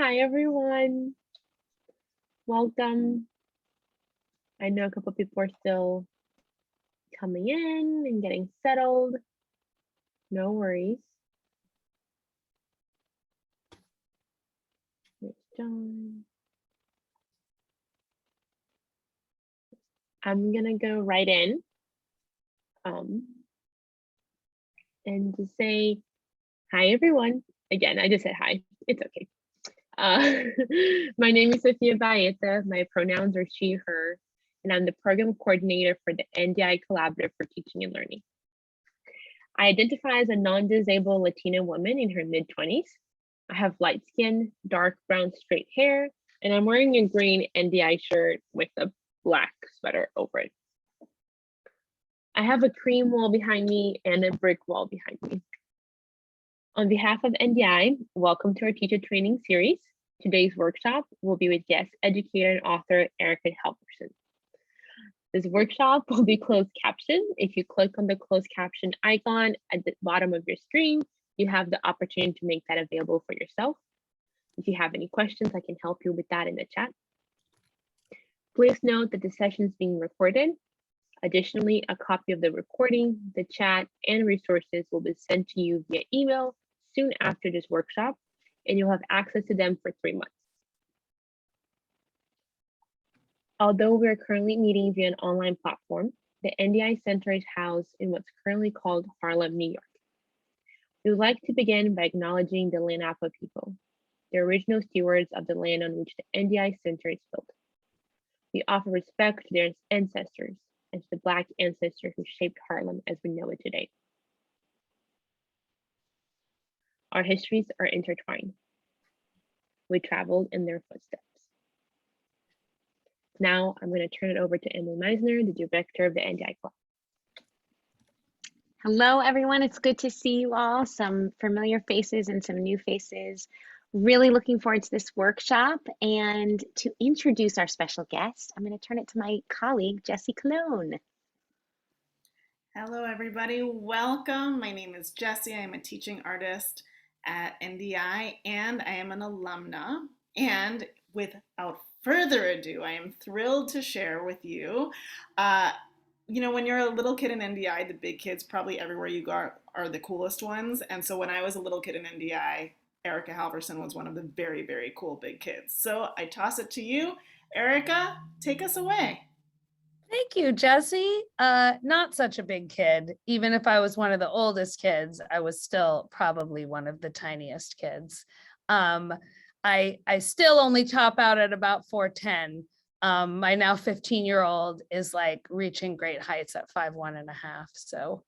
Hi, everyone. Welcome. I know a couple people are still coming in and getting settled. No worries. There's John. I'm gonna go right in and to say hi, everyone. Again, I just said hi. It's okay. My name is Sofia Baeta. My pronouns are she, her, and I'm the program coordinator for the NDI Collaborative for Teaching and Learning. I identify as a non-disabled Latina woman in her mid-20s. I have light skin, dark brown straight hair, and I'm wearing a green NDI shirt with a black sweater over it. I have a cream wall behind me and a brick wall behind me. On behalf of NDI, welcome to our teacher training series. Today's workshop will be with guest educator and author Erica Halverson. This workshop will be closed captioned. If you click on the closed caption icon at the bottom of your screen, you have the opportunity to make that available for yourself. If you have any questions, I can help you with that in the chat. Please note that the session is being recorded. Additionally, a copy of the recording, the chat, and resources will be sent to you via email soon after this workshop, and you'll have access to them for 3 months. Although we are currently meeting via an online platform, the NDI Center is housed in what's currently called Harlem, New York. We would like to begin by acknowledging the Lenape people, the original stewards of the land on which the NDI Center is built. We offer respect to their ancestors and to the Black ancestors who shaped Harlem as we know it today. Our histories are intertwined. We traveled in their footsteps. Now I'm going to turn it over to Emily Meisner, the director of the NDI Club. Hello, everyone. It's good to see you all, some familiar faces and some new faces. Really looking forward to this workshop. And to introduce our special guest, I'm going to turn it to my colleague, Jessie Colon. Hello, everybody. Welcome. My name is Jessie. I am a teaching artist at NDI, and I am an alumna. And without further ado, I am thrilled to share with you, you know, when you're a little kid in NDI, the big kids probably everywhere you go are the coolest ones. And so when I was a little kid in NDI, Erica Halverson was one of the very, very cool big kids. So I toss it to you. Erica, take us away. Thank you, Jessie. Not such a big kid. Even if I was one of the oldest kids, I was still probably one of the tiniest kids. I still only top out at about 4'10". My now 15-year-old is like reaching great heights at 5'1.5". So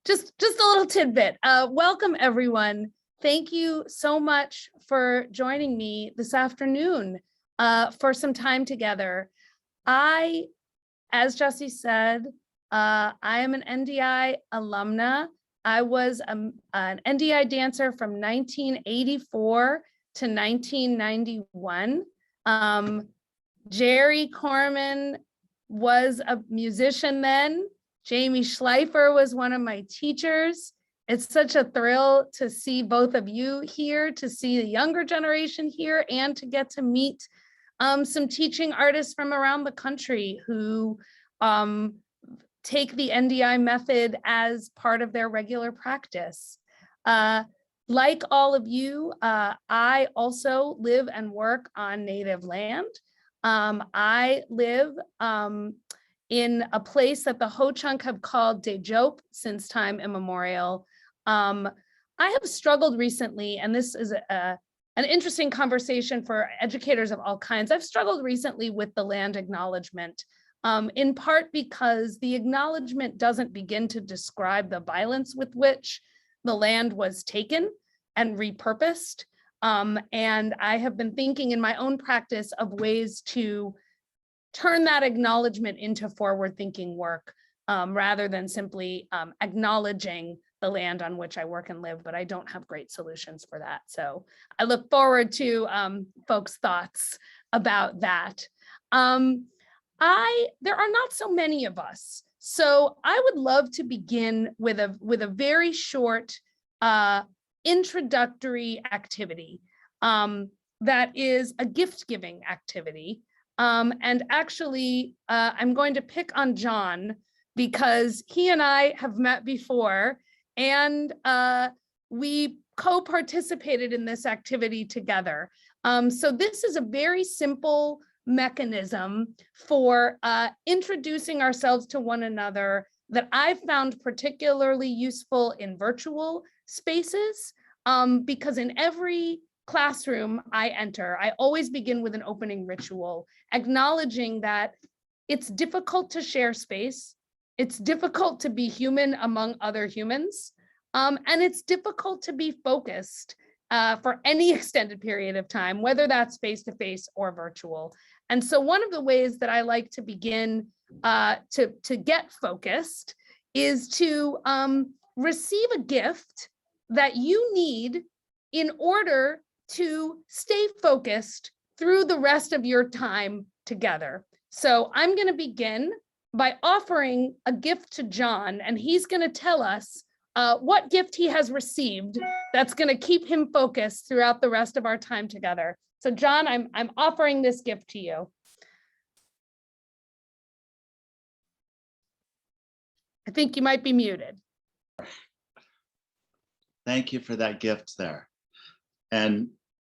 just a little tidbit. Welcome, everyone. Thank you so much for joining me this afternoon for some time together. As Jessie said, I am an NDI alumna. I was an NDI dancer from 1984 to 1991. Jerry Corman was a musician then. Jamie Schleifer was one of my teachers. It's such a thrill to see both of you here, to see the younger generation here, and to get to meet some teaching artists from around the country who take the NDI method as part of their regular practice. Like all of you, I also live and work on Native land. I live in a place that the Ho-Chunk have called Dejope since time immemorial. I have struggled recently, and this is an interesting conversation for educators of all kinds. I've struggled recently with the land acknowledgement, in part because the acknowledgement doesn't begin to describe the violence with which the land was taken and repurposed. And I have been thinking in my own practice of ways to turn that acknowledgement into forward-thinking work, rather than simply acknowledging the land on which I work and live, but I don't have great solutions for that. So I look forward to folks' thoughts about that. There are not so many of us, so I would love to begin with a very short introductory activity that is a gift-giving activity. And actually, I'm going to pick on John because he and I have met before, and we co-participated in this activity together. So this is a very simple mechanism for introducing ourselves to one another that I've found particularly useful in virtual spaces, because in every classroom I enter, I always begin with an opening ritual, acknowledging that it's difficult to share space, it's difficult to be human among other humans, and it's difficult to be focused for any extended period of time, whether that's face-to-face or virtual. And so one of the ways that I like to begin to get focused is to receive a gift that you need in order to stay focused through the rest of your time together. So I'm going to begin by offering a gift to John, and he's going to tell us what gift he has received that's going to keep him focused throughout the rest of our time together. So John, I'm offering this gift to you. I think you might be muted. Thank you for that gift there. And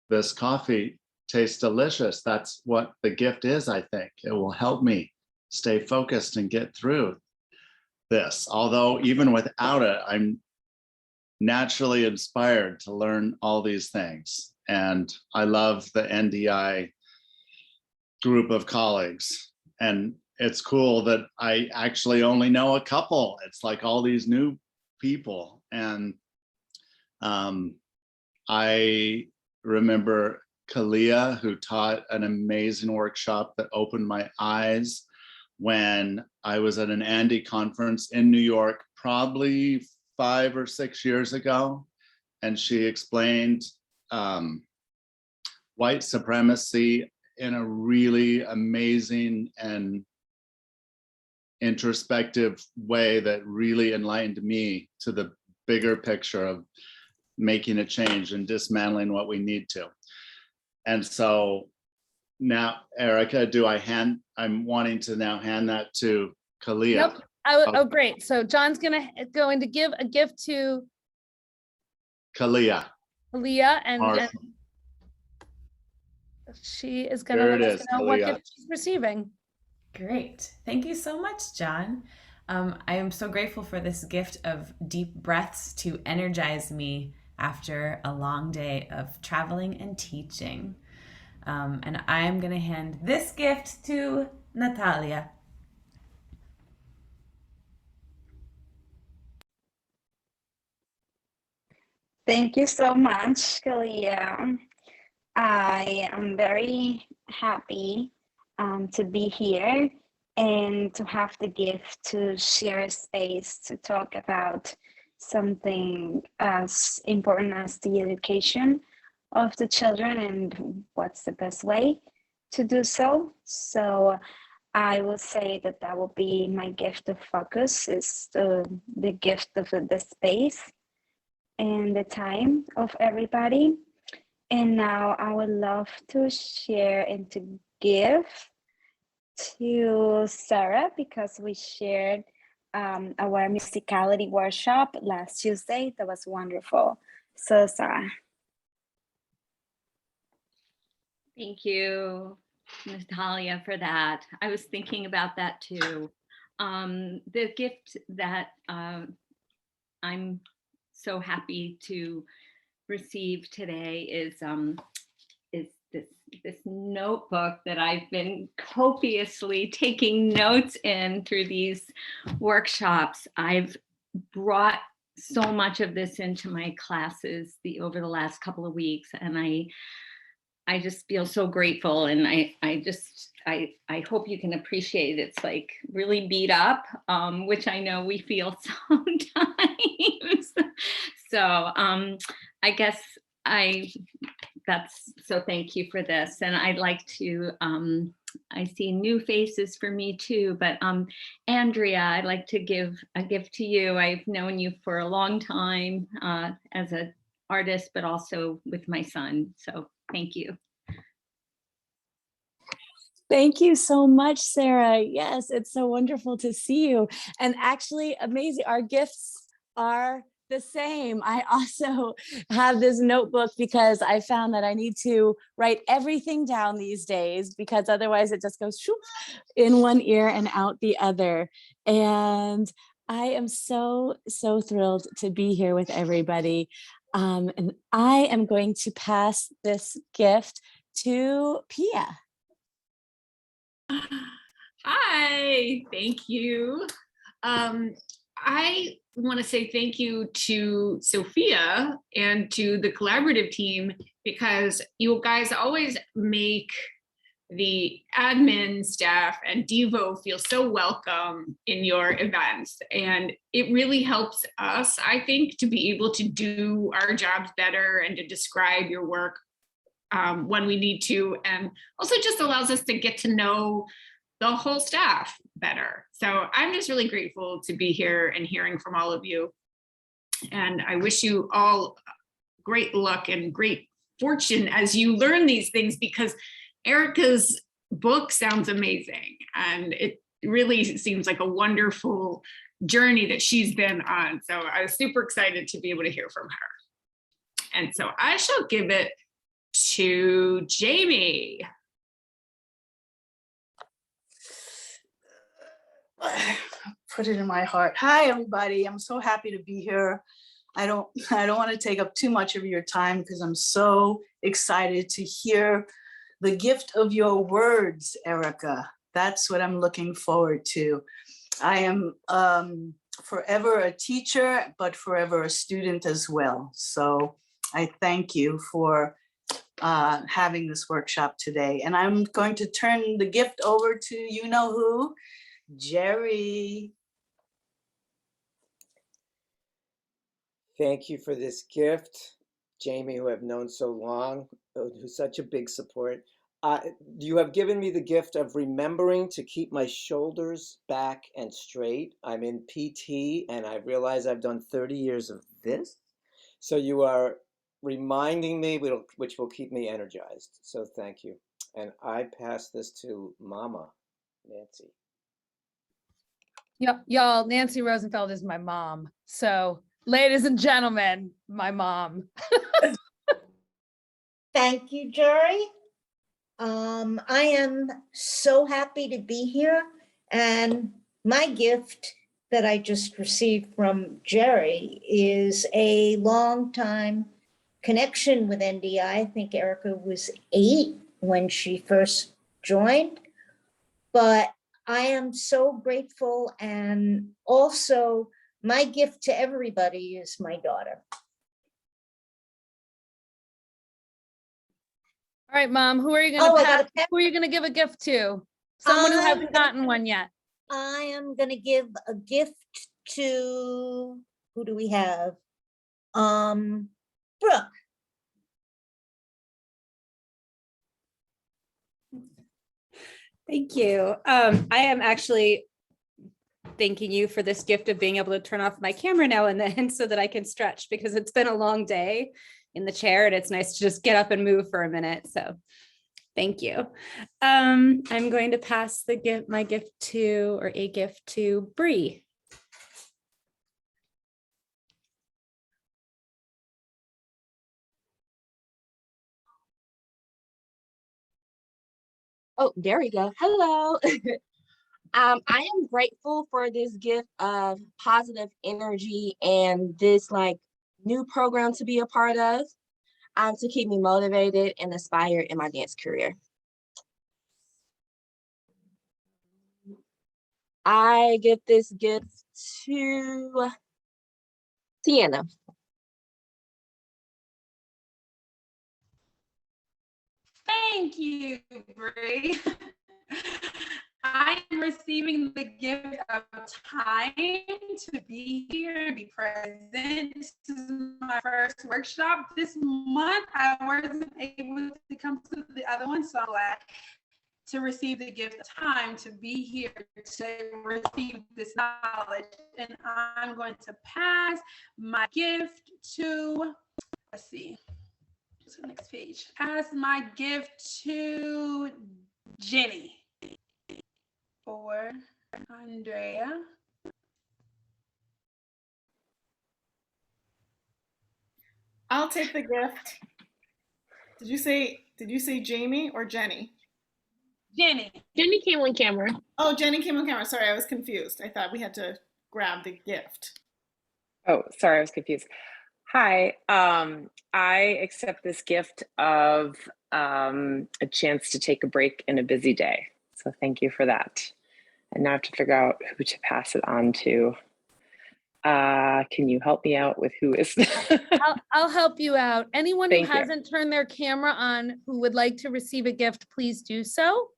this coffee tastes delicious. That's what the gift is, I think. It will help me stay focused and get through this. Although even without it, I'm naturally inspired to learn all these things. And I love the NDI group of colleagues. And it's cool that I actually only know a couple. It's like all these new people. And I remember Kalia, who taught an amazing workshop that opened my eyes when I was at an Andy conference in New York, probably 5 or 6 years ago. And she explained white supremacy in a really amazing and introspective way that really enlightened me to the bigger picture of making a change and dismantling what we need to. And so now, Erica, I'm wanting to now hand that to Kalia. Nope. Oh, great. So John's going to give a gift to Kalia. and she is going to let us know what gift she's receiving. Great. Thank you so much, John. I am so grateful for this gift of deep breaths to energize me after a long day of traveling and teaching. And I'm going to hand this gift to Natalia. Thank you so much, Kalia. I am very happy to be here and to have the gift to share a space to talk about something as important as the education of the children and what's the best way to do so. So I will say that that will be my gift of focus, is the gift of the space and the time of everybody. And now I would love to share and to give to Sarah, because we shared our musicality workshop last Tuesday. That was wonderful. So Sarah. Thank you, Natalia, for that. I was thinking about that too. The gift that I'm so happy to receive today is this notebook that I've been copiously taking notes in through these workshops. I've brought so much of this into my classes over the last couple of weeks, and I just feel so grateful, and I hope you can appreciate it. It's like really beat up, which I know we feel sometimes. So I guess so thank you for this. And I'd like to, I see new faces for me too, but Andrea, I'd like to give a gift to you. I've known you for a long time as a artist, but also with my son. So thank you. Thank you so much, Sarah. Yes, it's so wonderful to see you. And actually, amazing, our gifts are the same. I also have this notebook because I found that I need to write everything down these days, because otherwise it just goes shoop, in one ear and out the other. And I am so thrilled to be here with everybody. And I am going to pass this gift to Pia. Hi, thank you. I want to say thank you to Sophia and to the collaborative team, because you guys always make the admin staff and Devo feel so welcome in your events. And it really helps us, I think, to be able to do our jobs better and to describe your work when we need to, and also just allows us to get to know the whole staff better. So I'm just really grateful to be here and hearing from all of you. And I wish you all great luck and great fortune as you learn these things, because Erica's book sounds amazing. And it really seems like a wonderful journey that she's been on. So I was super excited to be able to hear from her. And so I shall give it to Jamie. Put it in my heart. Hi, everybody. I'm so happy to be here. I don't want to take up too much of your time because I'm so excited to hear the gift of your words, Erica. That's what I'm looking forward to. I am forever a teacher, but forever a student as well. So I thank you for having this workshop today. And I'm going to turn the gift over to you-know-who, Jerry. Thank you for this gift, Jamie, who I've known so long, who's such a big support. You have given me the gift of remembering to keep my shoulders back and straight. I'm in PT and I realize I've done 30 years of this. So you are reminding me, which will keep me energized. So thank you. And I pass this to Mama, Nancy. Yep, y'all, Nancy Rosenfeld is my mom. So, ladies and gentlemen, my mom. Thank you, Jerry. I am so happy to be here. And my gift that I just received from Jerry is a long time connection with NDI. I think Erica was 8 when she first joined, but I am so grateful. And also my gift to everybody is my daughter. All right, Mom, who are you gonna give a gift to? Someone who hasn't gotten one yet. I am gonna give a gift to, who do we have? Brooke. Thank you. I am actually thanking you for this gift of being able to turn off my camera now and then so that I can stretch, because it's been a long day in the chair and it's nice to just get up and move for a minute. So thank you. I'm going to pass the gift, my gift to, or a gift to Bree. Oh, there we go. Hello. I am grateful for this gift of positive energy and this like new program to be a part of, to keep me motivated and inspired in my dance career. I give this gift to Tiana. Thank you, Bree. I am receiving the gift of time to be here and be present. This is my first workshop this month. I wasn't able to come to the other one, so I'm glad to receive the gift of time to be here to receive this knowledge. And I'm going to pass my gift to let's see. So next page. As my gift to Jenny or Andrea. I'll take the gift. Did you say Jamie or Jenny? Jenny. Jenny came on camera. Oh, Jenny came on camera. Sorry, I was confused. I thought we had to grab the gift. Oh, sorry, I was confused. Hi, I accept this gift of a chance to take a break in a busy day. So thank you for that. And now I have to figure out who to pass it on to. Can you help me out with who is? I'll help you out. Anyone who Thank you. hasn't turned their camera on who would like to receive a gift, please do so.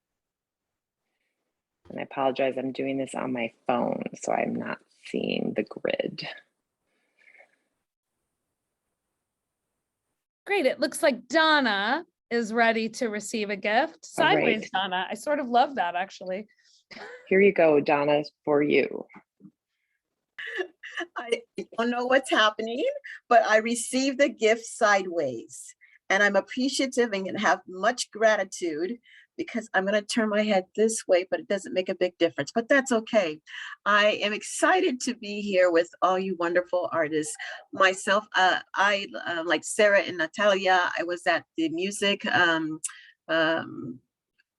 And I apologize, I'm doing this on my phone, so I'm not seeing the grid. Great, it looks like Donna is ready to receive a gift. All right. Sideways, Donna. I sort of love that, actually. Here you go, Donna, for you. I don't know what's happening, but I received the gift sideways. And I'm appreciative and have much gratitude because I'm going to turn my head this way, but it doesn't make a big difference. But that's okay. I am excited to be here with all you wonderful artists. Myself, I like Sarah and Natalia, I was at the music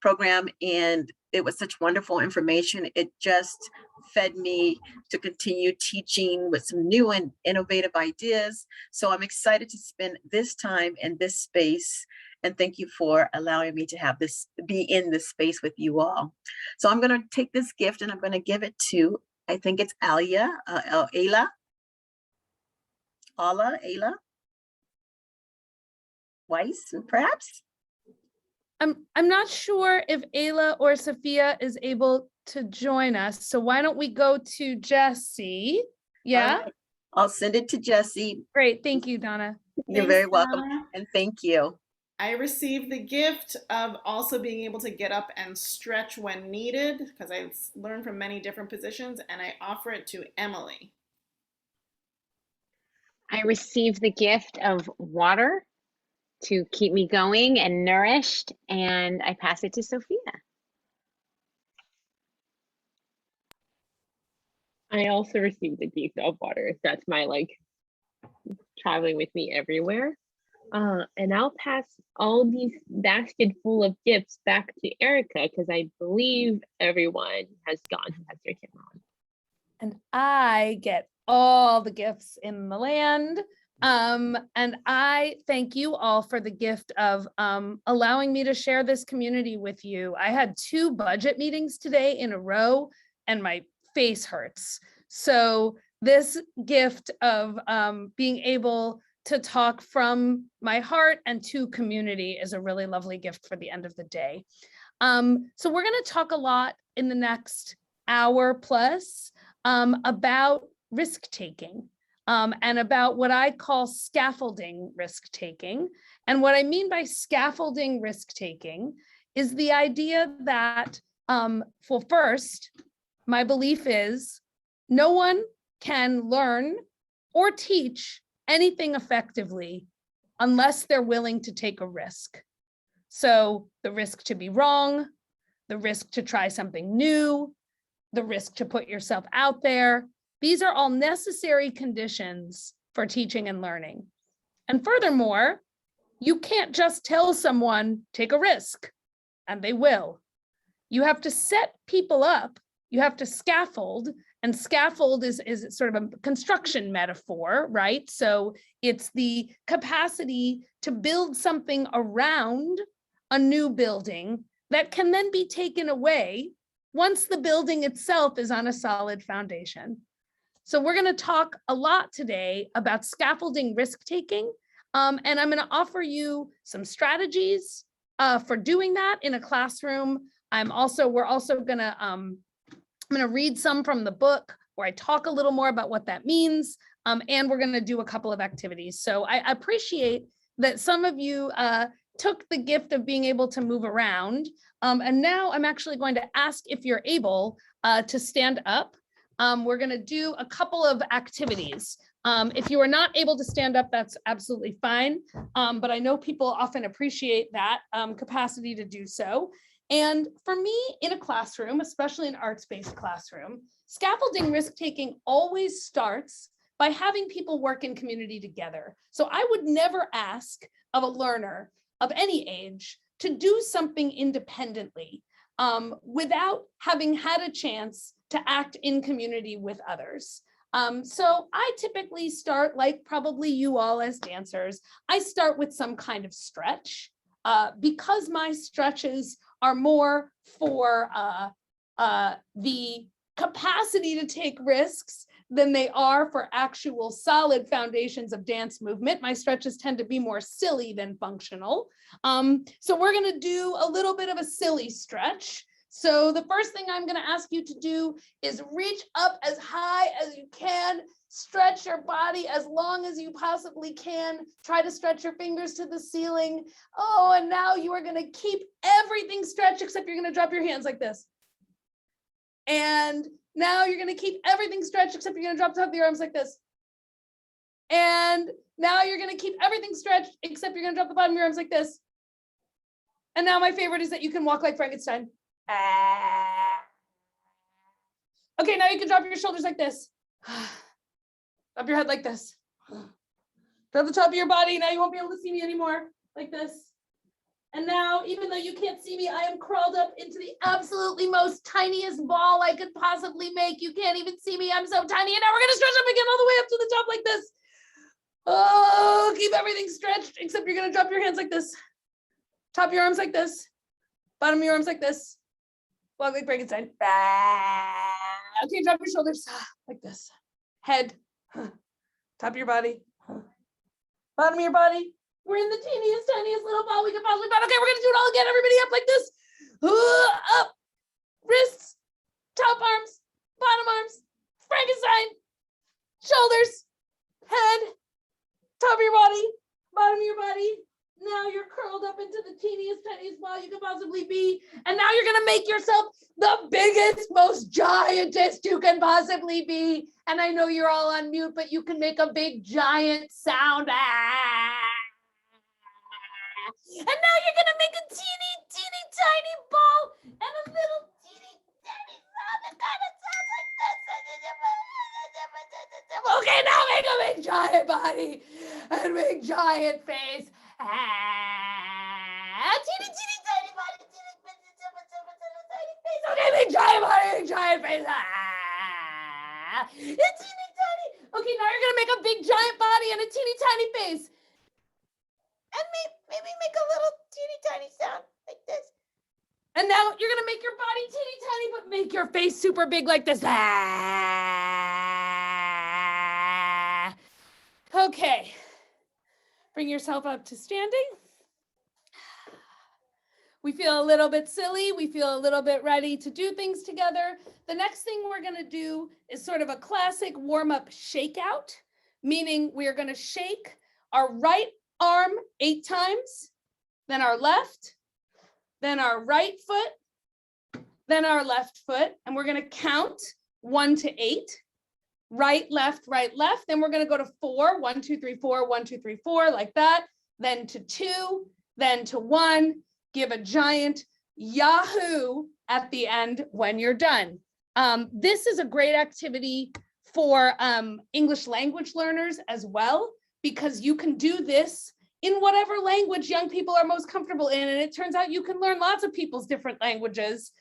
program, and it was such wonderful information. It just fed me to continue teaching with some new and innovative ideas. So I'm excited to spend this time in this space. And thank you for allowing me to have this, be in this space with you all. So I'm going to take this gift and I'm going to give it to, I think it's Ayla, Ayla Weiss, perhaps? I'm not sure if Ayla or Sophia is able to join us. So why don't we go to Jessie? Yeah. Right. I'll send it to Jessie. Great. Thank you, Donna. You're Thanks, very welcome. Donna. And thank you. I received the gift of also being able to get up and stretch when needed because I've learned from many different positions, and I offer it to Emily. I received the gift of water to keep me going and nourished, and I pass it to Sophia. I also received the gift of water. That's my traveling with me everywhere. And I'll pass all these basket full of gifts back to Erica because I believe everyone has gone who has their camera on. And I get all the gifts in the land. And I thank you all for the gift of allowing me to share this community with you. I had 2 budget meetings today in a row and my face hurts. So this gift of being able to talk from my heart and to community is a really lovely gift for the end of the day. So we're going to talk a lot in the next hour plus about risk-taking. And about what I call scaffolding risk-taking. And what I mean by scaffolding risk-taking is the idea that, well, first, my belief is no one can learn or teach anything effectively unless they're willing to take a risk. So the risk to be wrong, the risk to try something new, the risk to put yourself out there. These are all necessary conditions for teaching and learning. And furthermore, you can't just tell someone, take a risk, and they will. You have to set people up, you have to scaffold, and scaffold is sort of a construction metaphor, right? So it's the capacity to build something around a new building that can then be taken away once the building itself is on a solid foundation. So we're going to talk a lot today about scaffolding risk-taking, and I'm going to offer you some strategies for doing that in a classroom. We're also going to, I'm going to read some from the book where I talk a little more about what that means, and we're going to do a couple of activities. So I appreciate that some of you took the gift of being able to move around, and now I'm actually going to ask if you're able to stand up. We're going to do a couple of activities. If you are not able to stand up, that's absolutely fine. But I know people often appreciate that capacity to do so. And for me in a classroom, especially an arts-based classroom, scaffolding risk-taking always starts by having people work in community together. So I would never ask of a learner of any age to do something independently without having had a chance to act in community with others. So I typically start, like probably you all as dancers, I start with some kind of stretch because my stretches are more for the capacity to take risks than they are for actual solid foundations of dance movement. My stretches tend to be more silly than functional. So we're gonna do a little bit of a silly stretch. So the first thing I'm gonna ask you to do is reach up as high as you can, stretch your body as long as you possibly can, try to stretch your fingers to the ceiling. Oh, and now you are gonna keep everything stretched except you're gonna drop your hands like this. And now you're gonna keep everything stretched except you're gonna drop the top of your arms like this. And now you're gonna keep everything stretched except you're gonna drop the bottom of your arms like this. And now my favorite is that you can walk like Frankenstein. Okay, now you can drop your shoulders like this. Drop your head like this. Drop the top of your body. Now you won't be able to see me anymore. Like this. And now, even though you can't see me, I am crawled up into the absolutely most tiniest ball I could possibly make. You can't even see me. I'm so tiny. And now we're going to stretch up again all the way up to the top like this. Oh, keep everything stretched, except you're going to drop your hands like this. Top of your arms like this. Bottom of your arms like this. Walk like Frankenstein. Okay, drop your shoulders like this. Head. Top of your body. Bottom of your body. We're in the teeniest, tiniest little ball we can possibly find. Okay, we're gonna do it all again. Everybody up like this. Up. Wrists. Top arms. Bottom arms. Frankenstein. Shoulders. Head. Top of your body. Bottom of your body. Now you're curled up into the teeniest, tiniest ball you could possibly be. And now you're gonna make yourself the biggest, most giantest you can possibly be. And I know you're all on mute, but you can make a big, giant sound. And now you're gonna make a teeny, teeny, tiny ball and a little teeny, tiny sound that kind of sounds like this. Okay, now make a big, giant body and big, giant face. Teeny, teeny, tiny body, teeny, tiny face. Okay, big, giant body, big, giant face. Teeny, tiny. Okay, now you're gonna make a big, giant body and a teeny, tiny face. And maybe make a little teeny tiny sound like this. And now you're gonna make your body teeny tiny, but make your face super big like this. Okay. Bring yourself up to standing. We feel a little bit silly. We feel a little bit ready to do things together. The next thing we're gonna do is sort of a classic warm-up shakeout, meaning we're gonna shake our right arm 8 times, then our left, then our right foot, then our left foot, and we're gonna count 1 to 8, right, left, then we're gonna go to 4, 1, 2, 3, 4, 1, 2, 3, 4, like that, then to 2, then to 1, give a giant Yahoo at the end when you're done. This is a great activity for English language learners as well, because you can do this in whatever language young people are most comfortable in. And it turns out you can learn lots of people's different languages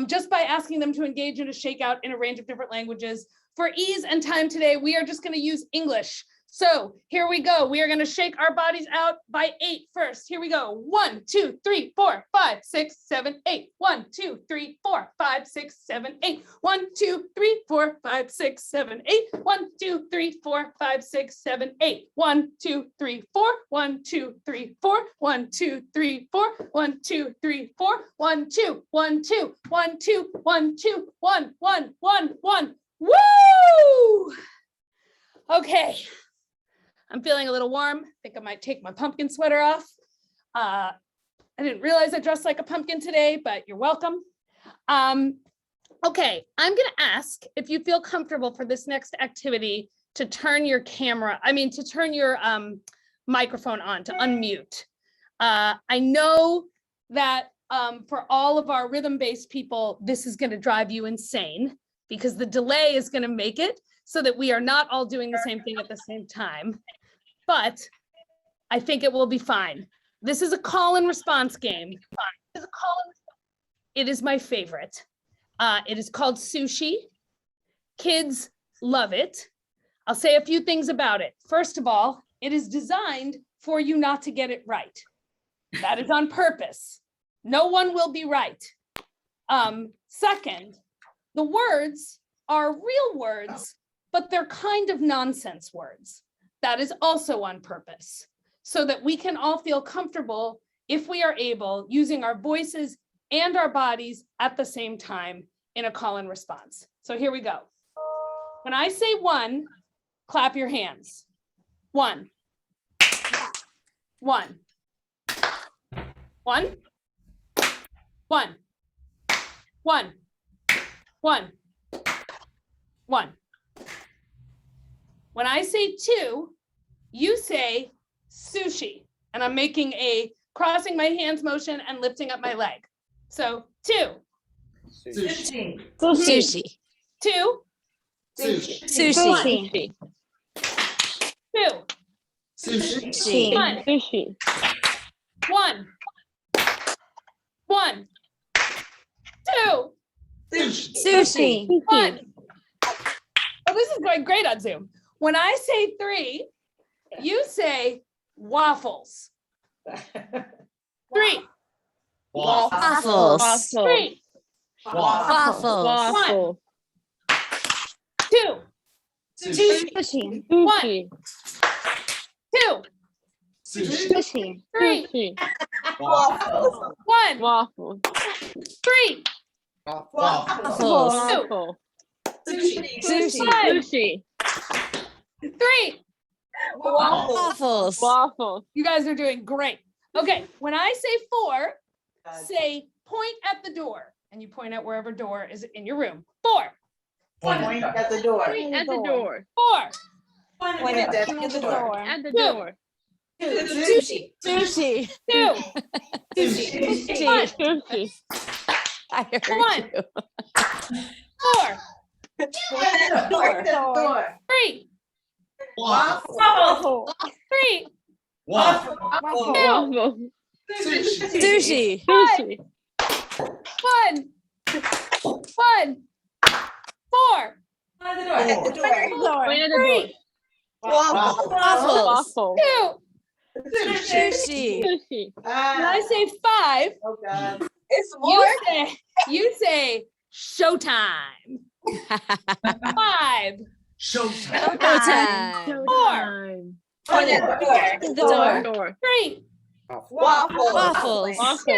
just by asking them to engage in a shakeout in a range of different languages. For ease and time today, we are just gonna use English. So here we go. We are gonna shake our bodies out by 8 first. Here we go. 1, 2, 3, 4, 5, 6, 7, 8. 1, 2, 3, 4, 5, 6, 7, 8. 1, 2, 3, 4, 5, 6, 7, 8. 1, 2, 3, 4, 5, 6, 7, 8. 1, 2, 3, 4. 1, 2, 3, 4. 1, 2, 3, 4. 1, 2, 3, 4. 1, 2, 1, 2, 1, 2, 1, 2, 1, 1, 1, 1. Woo! Okay. I'm feeling a little warm. I think I might take my pumpkin sweater off. I didn't realize I dressed like a pumpkin today, but you're welcome. Okay, I'm gonna ask if you feel comfortable for this next activity to turn your to turn your microphone on, to unmute. I know that for all of our rhythm-based people, this is going to drive you insane because the delay is going to make it so that we are not all doing the same thing at the same time. But I think it will be fine. This is a call and response game. It is my favorite. It is called sushi. Kids love it. I'll say a few things about it. First of all, it is designed for you not to get it right. That is on purpose. No one will be right. Second, the words are real words, but they're kind of nonsense words. That is also on purpose, so that we can all feel comfortable, if we are able, using our voices and our bodies at the same time in a call and response. So here we go. When I say 1, clap your hands. 1. 1. 1. 1. 1. 1. 1. When I say 2, you say sushi. And I'm making a crossing my hands motion and lifting up my leg. So 2. Sushi. Sushi. 2. Sushi. Sushi. 2. Sushi. 1. Sushi. 1. 1. 2. Sushi. 1. Oh, this is going great on Zoom. When I say 3, you say waffles. 3. Waffles. 3. Waffles. 1. 2. Sushi. 1. 2. Sushi. 3. Waffles. 1. Waffle. 3. Waffles. 2. Sushi. Sushi. 1. Sushi. 3. Waffles. Waffle. You guys are doing great. Okay, when I say 4, say point at the door. And you point at wherever door is in your room. 4. Point at the door. At the door. 4. Point at the door. At the 2. door. Sushi. Sushi. 2. Sushi. Sushi. I heard 1. you. 4. Point at the door. 3. Waffle. 3. Waffle. 2. Waffle. Sushi. Sushi. 1. 1. 4. At the door. Point at the door. Waffle. Waffles. Waffle. 2. Sushi. Sushi. When I say 5, Oh God. It's you say showtime. 5. Showtime. 4. Point at the door. Door. 3. Waffle. Waffles. 2.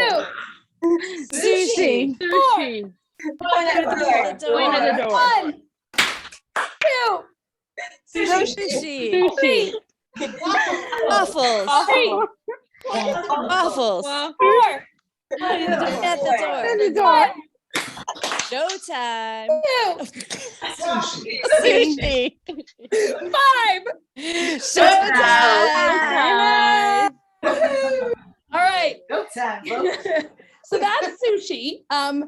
Sushi. Sushi. Point at the door. Point at the door. 1. 2. Sushi. Sushi. Waffles. Waffle. Waffles. 4. At the door. At the door. Showtime. 2. Sushi. 5. Showtime. All right. Go time. So that's sushi. I'm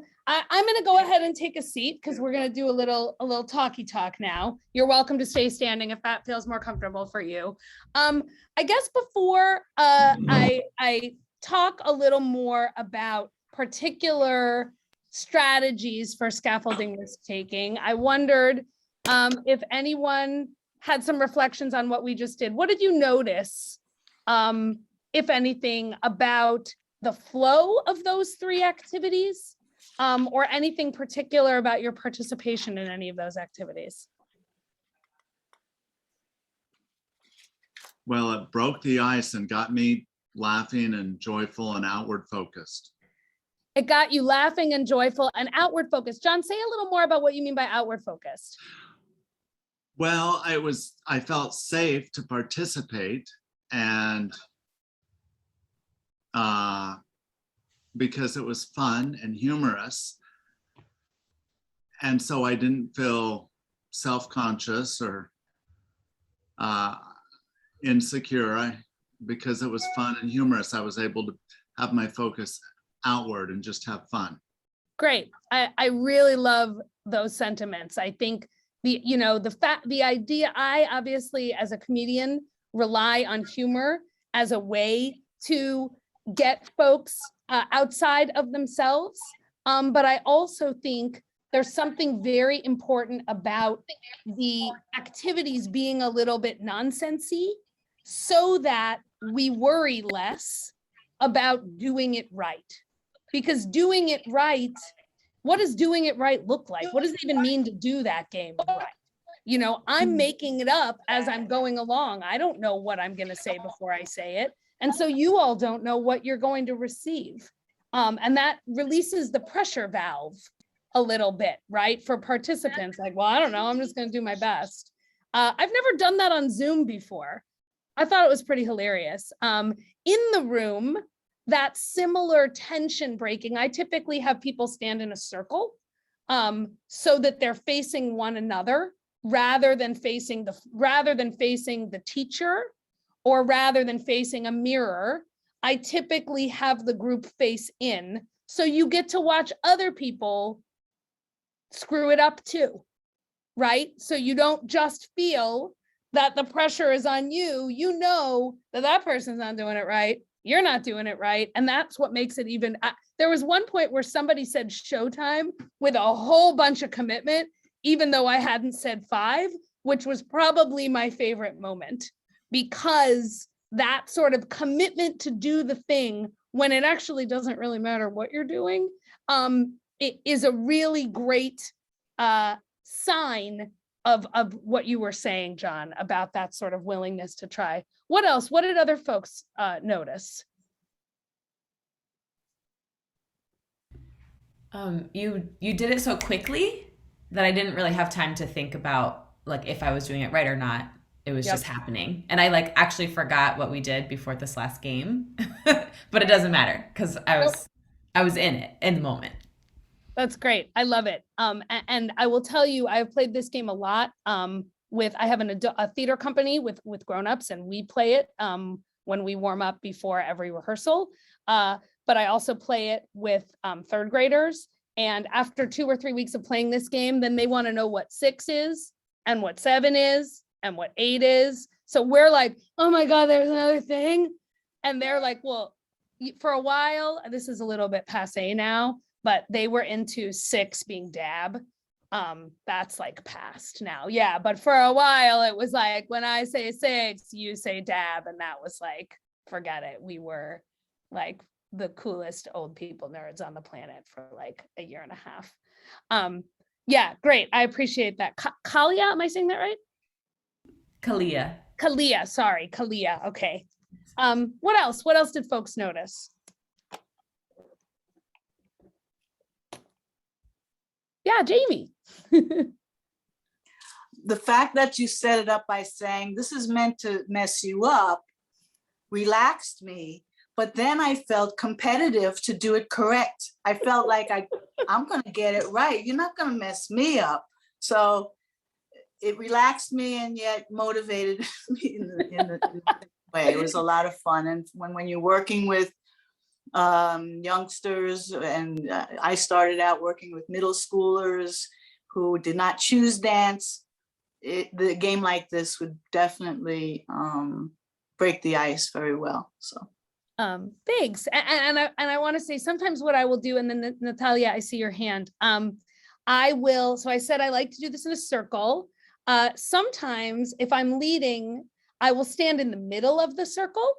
going to go ahead and take a seat because we're going to do a little talky talk now. You're welcome to stay standing if that feels more comfortable for you. I guess before I talk a little more about particular strategies for scaffolding risk taking, I wondered if anyone had some reflections on what we just did. What did you notice, if anything, about the flow of those 3 activities, or anything particular about your participation in any of those activities? Well, it broke the ice and got me laughing and joyful and outward focused. It got you laughing and joyful and outward focused. John, say a little more about what you mean by outward focused. Well, I felt safe to participate, and because it was fun and humorous. And so I didn't feel self-conscious or insecure. Because it was fun and humorous, I was able to have my focus outward and just have fun. Great. I really love those sentiments. I think the idea, I obviously as a comedian rely on humor as a way to get folks outside of themselves. But I also think there's something very important about the activities being a little bit nonsensy so that we worry less about doing it right. Because doing it right, what does doing it right look like? What does it even mean to do that game right? You know, I'm making it up as I'm going along. I don't know what I'm going to say before I say it. And so you all don't know what you're going to receive. And that releases the pressure valve a little bit, right? For participants, like, well, I don't know, I'm just going to do my best. I've never done that on Zoom before. I thought it was pretty hilarious. In the room, that similar tension breaking, I typically have people stand in a circle so that they're facing one another rather than facing the teacher, or rather than facing a mirror. I typically have the group face in, so you get to watch other people screw it up too, right? So you don't just feel that the pressure is on you. You know that that person's not doing it right. You're not doing it right. And that's what makes it even. There was one point where somebody said showtime with a whole bunch of commitment, even though I hadn't said 5, which was probably my favorite moment, because that sort of commitment to do the thing when it actually doesn't really matter what you're doing, it is a really great sign of what you were saying, John, about that sort of willingness to try. What else? What did other folks notice? You did it so quickly that I didn't really have time to think about like if I was doing it right or not. It was just happening. And I like actually forgot what we did before this last game, but it doesn't matter because I was in it in the moment. That's great. I love it. And I will tell you, I've played this game a lot I have a theater company with grownups, and we play it when we warm up before every rehearsal. But I also play it with 3rd graders. And after 2 or 3 weeks of playing this game, then they want to know what 6 is and what 7 is and what 8 is. So we're like, oh my God, there's another thing. And they're like, well, for a while, this is a little bit passé now, but they were into 6 being dab. That's like past now. Yeah. But for a while it was like, when I say 6, you say dab. And that was like, forget it. We were like the coolest old people nerds on the planet for like a year and a half. Yeah, great. I appreciate that. Kalia, am I saying that right? Kalia, sorry, Kalia. Okay. What else? What else did folks notice? Yeah, Jamie. The fact that you set it up by saying this is meant to mess you up relaxed me, but then I felt competitive to do it correct. I felt like I'm going to get it right. You're not going to mess me up. So it relaxed me and yet motivated me in the way. It was a lot of fun. And when you're working with youngsters, and I started out working with middle schoolers who did not choose dance, the game like this would definitely break the ice very well. So thanks. And I want to say sometimes what I will do, and then Natalia, I see your hand. So I said I like to do this in a circle. Sometimes if I'm leading, I will stand in the middle of the circle.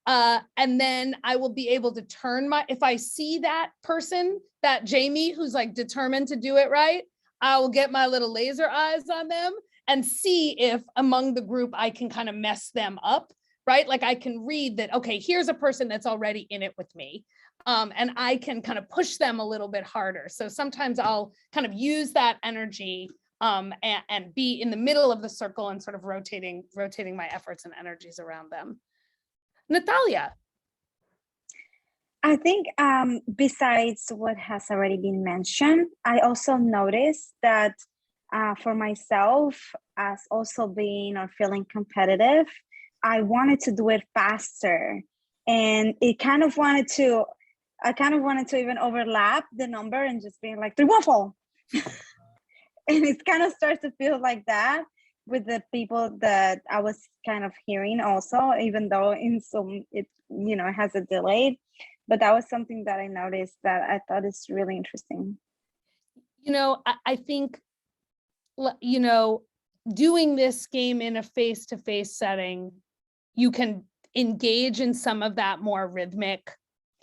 And then I will be able to turn if I see that person, that Jamie, who's like determined to do it right, I will get my little laser eyes on them and see if among the group I can kind of mess them up, right? Like I can read that, okay, here's a person that's already in it with me. And I can kind of push them a little bit harder. So sometimes I'll kind of use that energy and be in the middle of the circle and sort of rotating my efforts and energies around them. Natalia. I think besides what has already been mentioned, I also noticed that for myself, as also being or feeling competitive, I wanted to do it faster. And I kind of wanted to even overlap the number and just being like 314. And it kind of starts to feel like that with the people that I was kind of hearing also, even though in some, it has a delay. But that was something that I noticed that I thought is really interesting. I think, doing this game in a face-to-face setting, you can engage in some of that more rhythmic,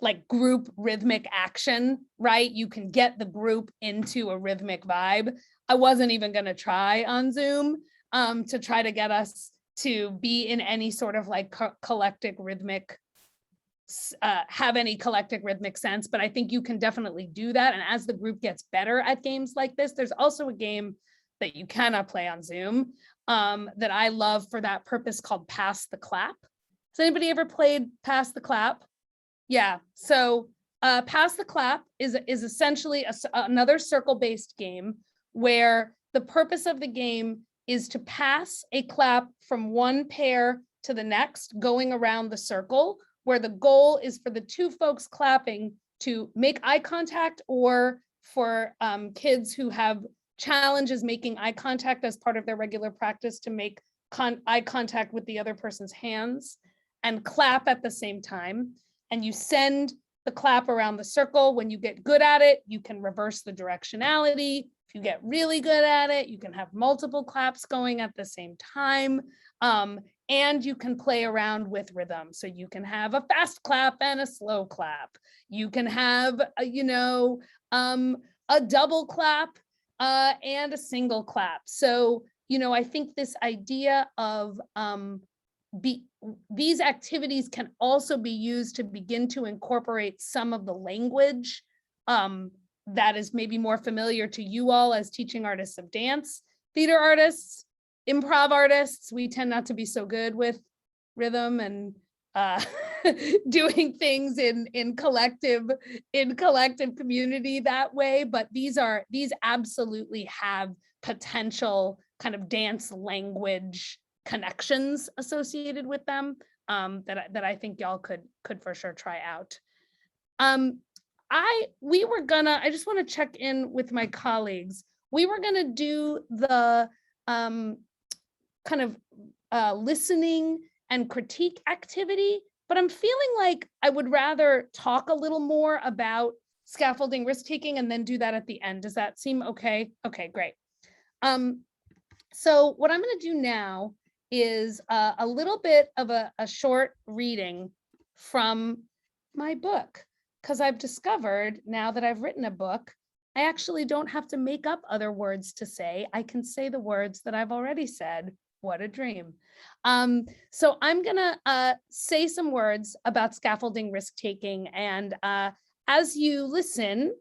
like group rhythmic action, right? You can get the group into a rhythmic vibe. I wasn't even going to try on Zoom to try to get us to be in any sort of like collective rhythmic, have any collective rhythmic sense, but I think you can definitely do that. And as the group gets better at games like this, there's also a game that you cannot play on Zoom that I love for that purpose called Pass the Clap. Has anybody ever played Pass the Clap? Yeah, so Pass the Clap is essentially another circle-based game where the purpose of the game is to pass a clap from one pair to the next, going around the circle, where the goal is for the two folks clapping to make eye contact, or for kids who have challenges making eye contact as part of their regular practice, to make eye contact with the other person's hands and clap at the same time. And you send the clap around the circle. When you get good at it, you can reverse the directionality. If you get really good at it, you can have multiple claps going at the same time. And you can play around with rhythm. So you can have a fast clap and a slow clap. You can have, a double clap and a single clap. So, I think this idea of these activities can also be used to begin to incorporate some of the language that is maybe more familiar to you all as teaching artists of dance, theater artists, improv artists. We tend not to be so good with rhythm and doing things in collective community that way, but these absolutely have potential kind of dance language connections associated with them that I think y'all could for sure try out. I just want to check in with my colleagues. We were gonna do the kind of listening and critique activity, but I'm feeling like I would rather talk a little more about scaffolding risk-taking and then do that at the end. Does that seem okay? Okay, great. So what I'm gonna do now is a little bit of a short reading from my book, because I've discovered now that I've written a book, I actually don't have to make up other words to say. I can say the words that I've already said. What a dream. So I'm gonna say some words about scaffolding risk-taking, and as you listen,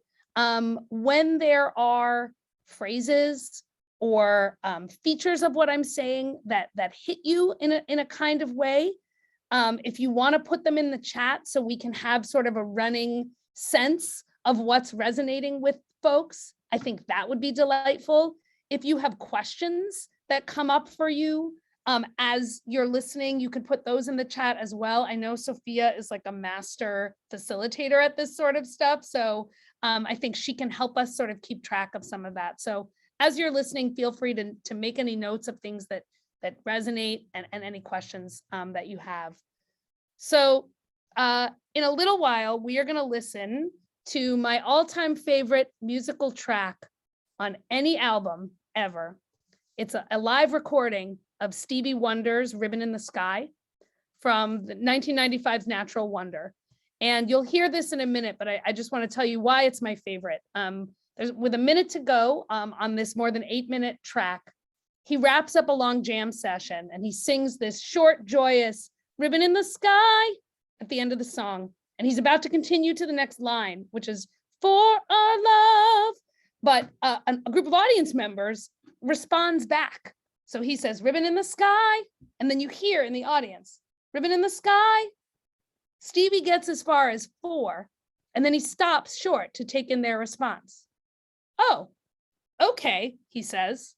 when there are phrases or features of what I'm saying that hit you in a kind of way, if you want to put them in the chat so we can have sort of a running sense of what's resonating with folks, I think that would be delightful. If you have questions that come up for you as you're listening, you could put those in the chat as well. I know Sophia is like a master facilitator at this sort of stuff, so I think she can help us sort of keep track of some of that. So as you're listening, feel free to make any notes of things that resonate and any questions that you have. So in a little while, we are going to listen to my all-time favorite musical track on any album ever. It's a live recording of Stevie Wonder's Ribbon in the Sky from the 1995's Natural Wonder. And you'll hear this in a minute, but I just want to tell you why it's my favorite. With a minute to go on this more than 8-minute track, he wraps up a long jam session and he sings this short, joyous ribbon in the sky at the end of the song. And he's about to continue to the next line, which is for our love. But a group of audience members responds back. So he says, ribbon in the sky. And then you hear in the audience, ribbon in the sky. Stevie gets as far as 4, and then he stops short to take in their response. Oh, okay, he says.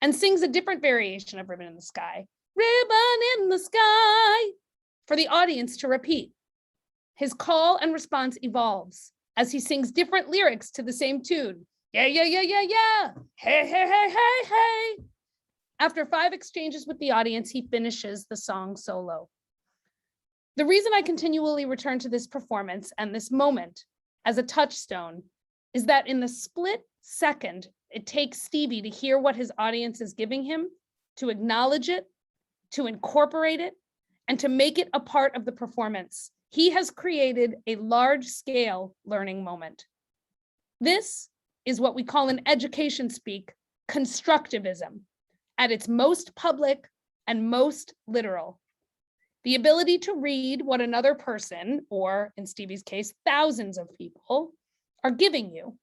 and sings a different variation of Ribbon in the Sky, Ribbon in the Sky, for the audience to repeat. His call and response evolves as he sings different lyrics to the same tune. Yeah, yeah, yeah, yeah, yeah. Hey, hey, hey, hey, hey. After 5 exchanges with the audience, he finishes the song solo. The reason I continually return to this performance and this moment as a touchstone is that in the split second it takes Stevie to hear what his audience is giving him, to acknowledge it, to incorporate it, and to make it a part of the performance, he has created a large-scale learning moment. This is what we call in education speak constructivism, at its most public and most literal. The ability to read what another person, or in Stevie's case, thousands of people, are giving you,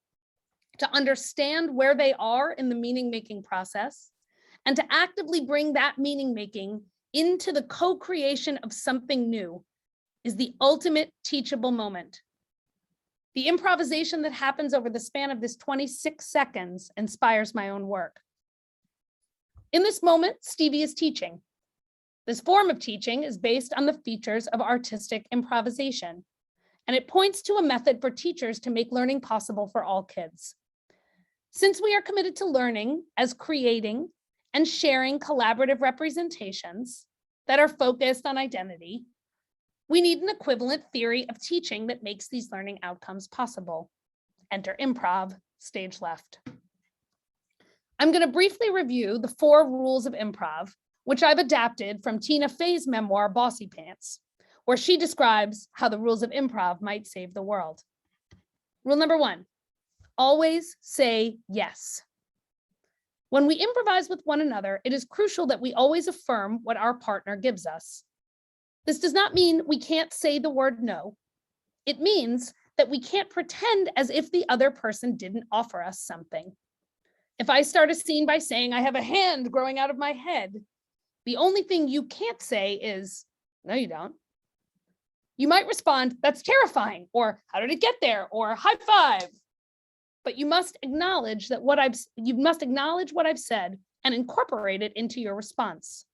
to understand where they are in the meaning-making process, and to actively bring that meaning-making into the co-creation of something new is the ultimate teachable moment. The improvisation that happens over the span of this 26 seconds inspires my own work. In this moment, Stevie is teaching. This form of teaching is based on the features of artistic improvisation, and it points to a method for teachers to make learning possible for all kids. Since we are committed to learning as creating and sharing collaborative representations that are focused on identity, we need an equivalent theory of teaching that makes these learning outcomes possible. Enter improv, stage left. I'm going to briefly review the 4 rules of improv, which I've adapted from Tina Fey's memoir, Bossy Pants, where she describes how the rules of improv might save the world. Rule number 1, always say yes. When we improvise with one another, it is crucial that we always affirm what our partner gives us. This does not mean we can't say the word no. It means that we can't pretend as if the other person didn't offer us something. If I start a scene by saying I have a hand growing out of my head, the only thing you can't say is, no, you don't. You might respond, that's terrifying, or how did it get there, or high five. But you must acknowledge that what I've said and incorporate it into your response.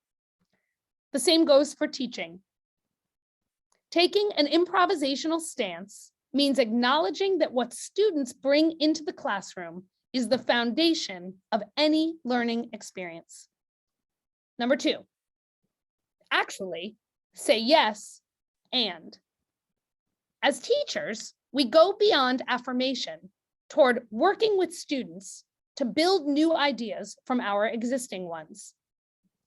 The same goes for teaching. Taking an improvisational stance means acknowledging that what students bring into the classroom is the foundation of any learning experience. Number 2, actually say yes and. As teachers, we go beyond affirmation toward working with students to build new ideas from our existing ones.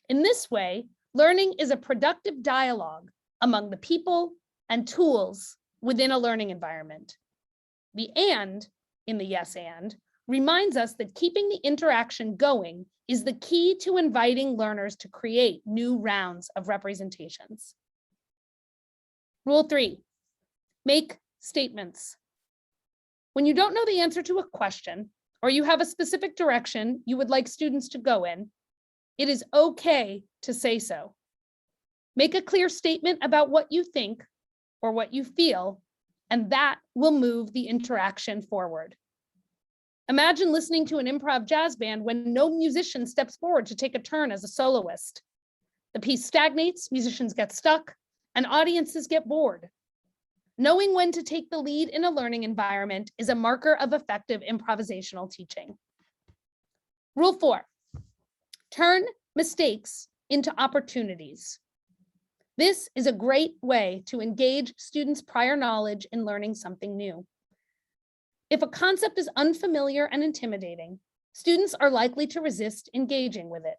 In this way, learning is a productive dialogue among the people and tools within a learning environment. The and in the yes and reminds us that keeping the interaction going is the key to inviting learners to create new rounds of representations. Rule 3, make statements. When you don't know the answer to a question, or you have a specific direction you would like students to go in, it is okay to say so. Make a clear statement about what you think or what you feel, and that will move the interaction forward. Imagine listening to an improv jazz band when no musician steps forward to take a turn as a soloist. The piece stagnates, musicians get stuck, and audiences get bored. Knowing when to take the lead in a learning environment is a marker of effective improvisational teaching. Rule 4, turn mistakes into opportunities. This is a great way to engage students' prior knowledge in learning something new. If a concept is unfamiliar and intimidating, students are likely to resist engaging with it.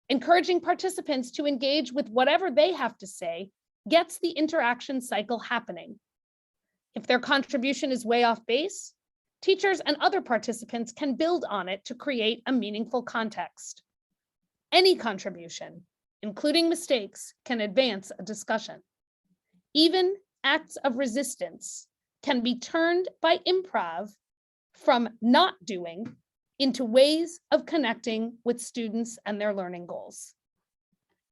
Encouraging participants to engage with whatever they have to say gets the interaction cycle happening. If their contribution is way off base, teachers and other participants can build on it to create a meaningful context. Any contribution, including mistakes, can advance a discussion. Even acts of resistance can be turned by improv from not doing into ways of connecting with students and their learning goals.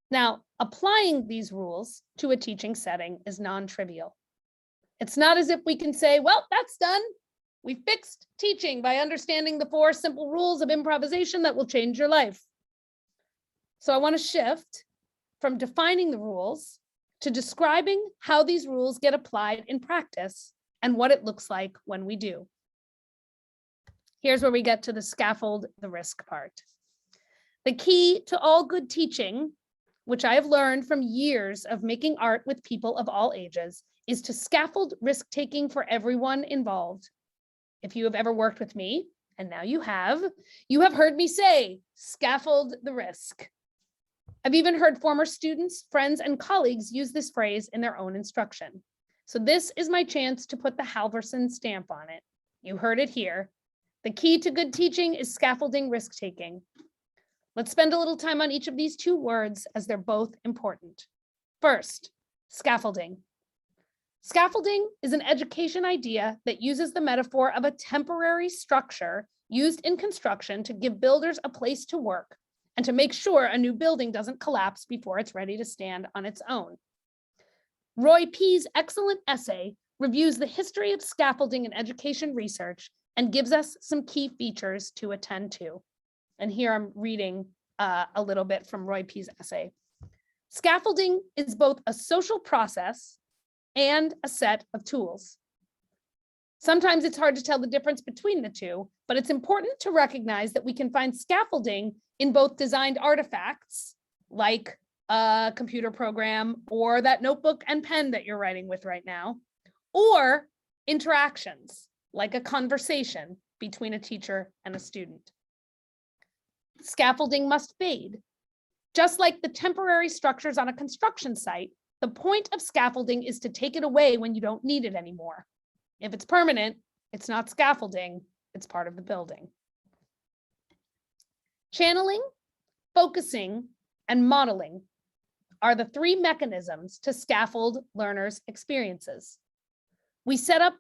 Now, applying these rules to a teaching setting is non-trivial. It's not as if we can say, well, that's done. We fixed teaching by understanding the 4 simple rules of improvisation that will change your life. So I want to shift from defining the rules to describing how these rules get applied in practice and what it looks like when we do. Here's where we get to the scaffold the risk part. The key to all good teaching, which I have learned from years of making art with people of all ages, is to scaffold risk-taking for everyone involved. If you have ever worked with me, and now you have heard me say, scaffold the risk. I've even heard former students, friends, and colleagues use this phrase in their own instruction. So this is my chance to put the Halverson stamp on it. You heard it here. The key to good teaching is scaffolding risk-taking. Let's spend a little time on each of these 2 words as they're both important. First, scaffolding. Scaffolding is an education idea that uses the metaphor of a temporary structure used in construction to give builders a place to work and to make sure a new building doesn't collapse before it's ready to stand on its own. Roy P's excellent essay reviews the history of scaffolding in education research and gives us some key features to attend to. And here I'm reading a little bit from Roy P's essay. Scaffolding is both a social process and a set of tools. Sometimes it's hard to tell the difference between the 2, but it's important to recognize that we can find scaffolding in both designed artifacts, like a computer program or that notebook and pen that you're writing with right now, or interactions, like a conversation between a teacher and a student. Scaffolding must fade. Just like the temporary structures on a construction site, the point of scaffolding is to take it away when you don't need it anymore. If it's permanent, it's not scaffolding, it's part of the building. Channeling, focusing, and modeling are the 3 mechanisms to scaffold learners' experiences. We set up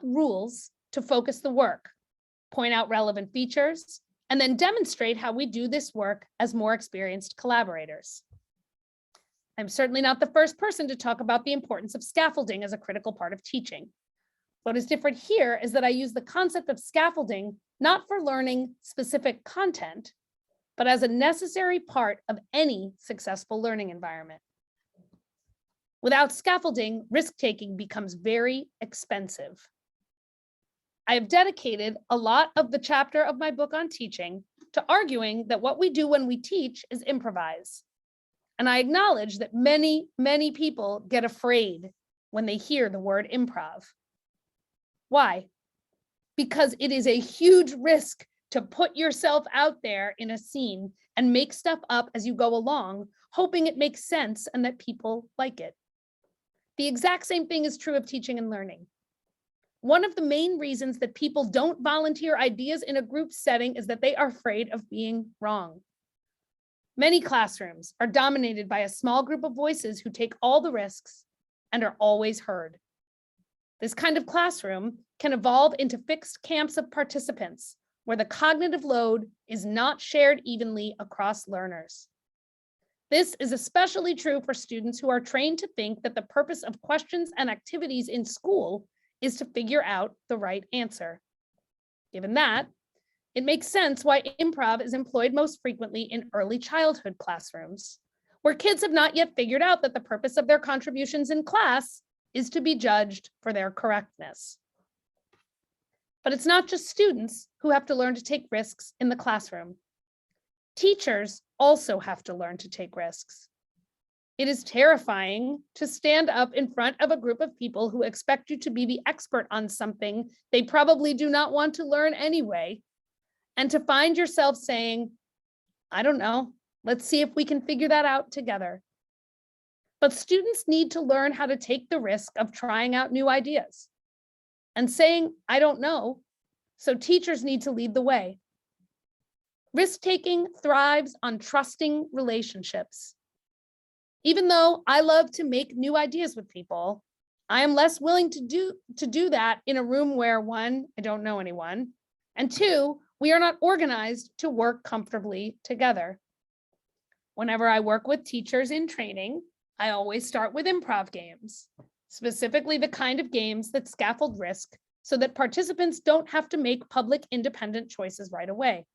rules to focus the work, point out relevant features, and then demonstrate how we do this work as more experienced collaborators. I'm certainly not the first person to talk about the importance of scaffolding as a critical part of teaching. What is different here is that I use the concept of scaffolding not for learning specific content, but as a necessary part of any successful learning environment. Without scaffolding, risk-taking becomes very expensive. I have dedicated a lot of the chapter of my book on teaching to arguing that what we do when we teach is improvise. And I acknowledge that many, many people get afraid when they hear the word improv. Why? Because it is a huge risk to put yourself out there in a scene and make stuff up as you go along, hoping it makes sense and that people like it. The exact same thing is true of teaching and learning. One of the main reasons that people don't volunteer ideas in a group setting is that they are afraid of being wrong. Many classrooms are dominated by a small group of voices who take all the risks and are always heard. This kind of classroom can evolve into fixed camps of participants where the cognitive load is not shared evenly across learners. This is especially true for students who are trained to think that the purpose of questions and activities in school is to figure out the right answer. Given that, it makes sense why improv is employed most frequently in early childhood classrooms, where kids have not yet figured out that the purpose of their contributions in class is to be judged for their correctness. But it's not just students who have to learn to take risks in the classroom. Teachers also have to learn to take risks. It is terrifying to stand up in front of a group of people who expect you to be the expert on something they probably do not want to learn anyway, and to find yourself saying, I don't know, let's see if we can figure that out together. But students need to learn how to take the risk of trying out new ideas and saying, I don't know, so teachers need to lead the way. Risk-taking thrives on trusting relationships. Even though I love to make new ideas with people, I am less willing to do that in a room where 1, I don't know anyone, and 2, we are not organized to work comfortably together. Whenever I work with teachers in training, I always start with improv games, specifically the kind of games that scaffold risk so that participants don't have to make public independent choices right away.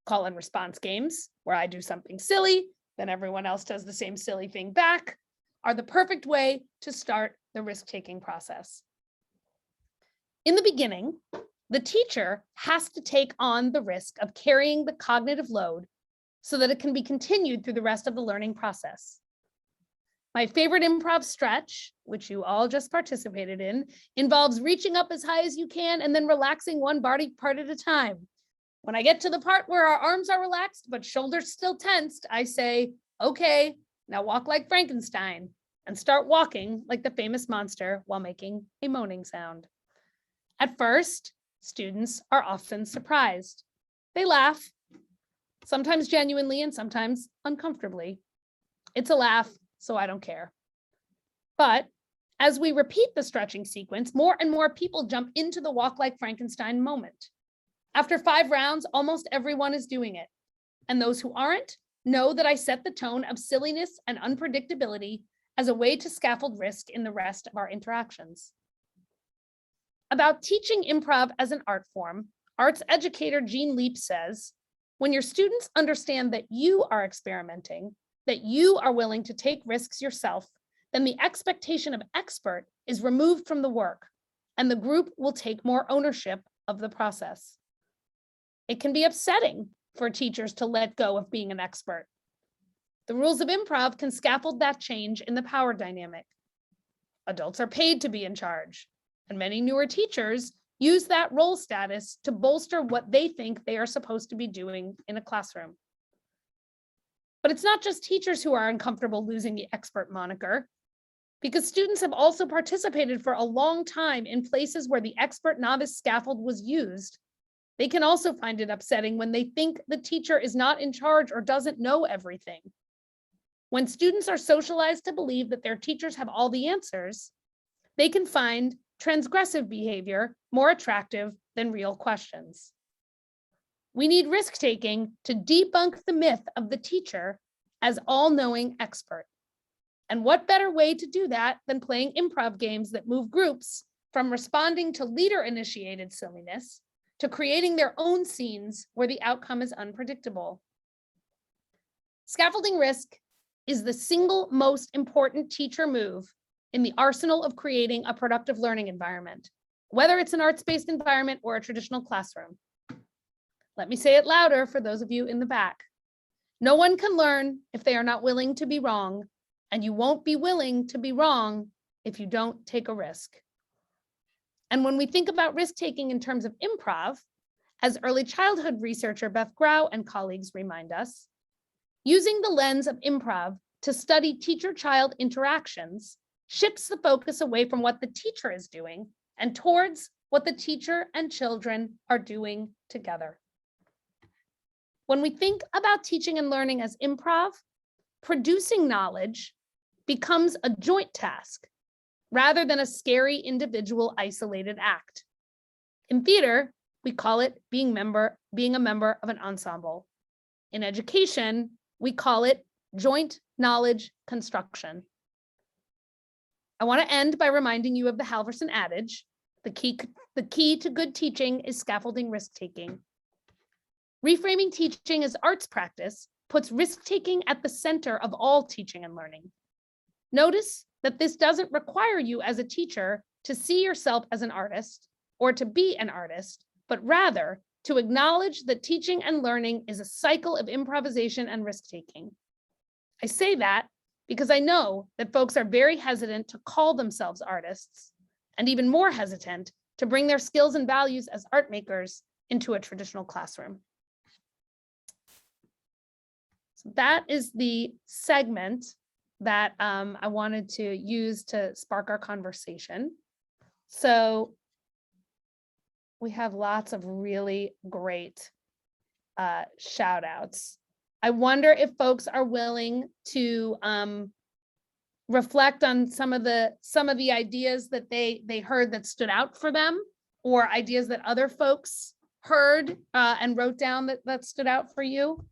Call and response games, where I do something silly, then everyone else does the same silly thing back, are the perfect way to start the risk-taking process. In the beginning, the teacher has to take on the risk of carrying the cognitive load so that it can be continued through the rest of the learning process. My favorite improv stretch, which you all just participated in, involves reaching up as high as you can and then relaxing one body part at a time. When I get to the part where our arms are relaxed but shoulders still tensed, I say, okay, now walk like Frankenstein, and start walking like the famous monster while making a moaning sound. At first, students are often surprised. They laugh, sometimes genuinely and sometimes uncomfortably. It's a laugh, so I don't care. But as we repeat the stretching sequence, more and more people jump into the walk like Frankenstein moment. After 5 rounds, almost everyone is doing it. And those who aren't know that I set the tone of silliness and unpredictability as a way to scaffold risk in the rest of our interactions. About teaching improv as an art form, arts educator Jean Leap says, when your students understand that you are experimenting, that you are willing to take risks yourself, then the expectation of expert is removed from the work, and the group will take more ownership of the process. It can be upsetting for teachers to let go of being an expert. The rules of improv can scaffold that change in the power dynamic. Adults are paid to be in charge, and many newer teachers use that role status to bolster what they think they are supposed to be doing in a classroom. But it's not just teachers who are uncomfortable losing the expert moniker, because students have also participated for a long time in places where the expert novice scaffold was used. They can also find it upsetting when they think the teacher is not in charge or doesn't know everything. When students are socialized to believe that their teachers have all the answers, they can find transgressive behavior more attractive than real questions. We need risk-taking to debunk the myth of the teacher as all-knowing expert. And what better way to do that than playing improv games that move groups from responding to leader-initiated silliness to creating their own scenes where the outcome is unpredictable. Scaffolding risk is the single most important teacher move in the arsenal of creating a productive learning environment, whether it's an arts-based environment or a traditional classroom. Let me say it louder for those of you in the back. No one can learn if they are not willing to be wrong, and you won't be willing to be wrong if you don't take a risk. And when we think about risk-taking in terms of improv, as early childhood researcher Beth Grau and colleagues remind us, using the lens of improv to study teacher-child interactions shifts the focus away from what the teacher is doing and towards what the teacher and children are doing together. When we think about teaching and learning as improv, producing knowledge becomes a joint task rather than a scary individual isolated act. In theater, we call it being a member of an ensemble. In education, we call it joint knowledge construction. I want to end by reminding you of the Halverson adage, the key to good teaching is scaffolding risk-taking. Reframing teaching as arts practice puts risk-taking at the center of all teaching and learning. Notice that this doesn't require you as a teacher to see yourself as an artist or to be an artist, but rather to acknowledge that teaching and learning is a cycle of improvisation and risk-taking. I say that because I know that folks are very hesitant to call themselves artists, and even more hesitant to bring their skills and values as art makers into a traditional classroom. So that is the segment that I wanted to use to spark our conversation. So we have lots of really great shout outs. I wonder if folks are willing to reflect on some of the ideas that they heard that stood out for them, or ideas that other folks heard and wrote down that stood out for you.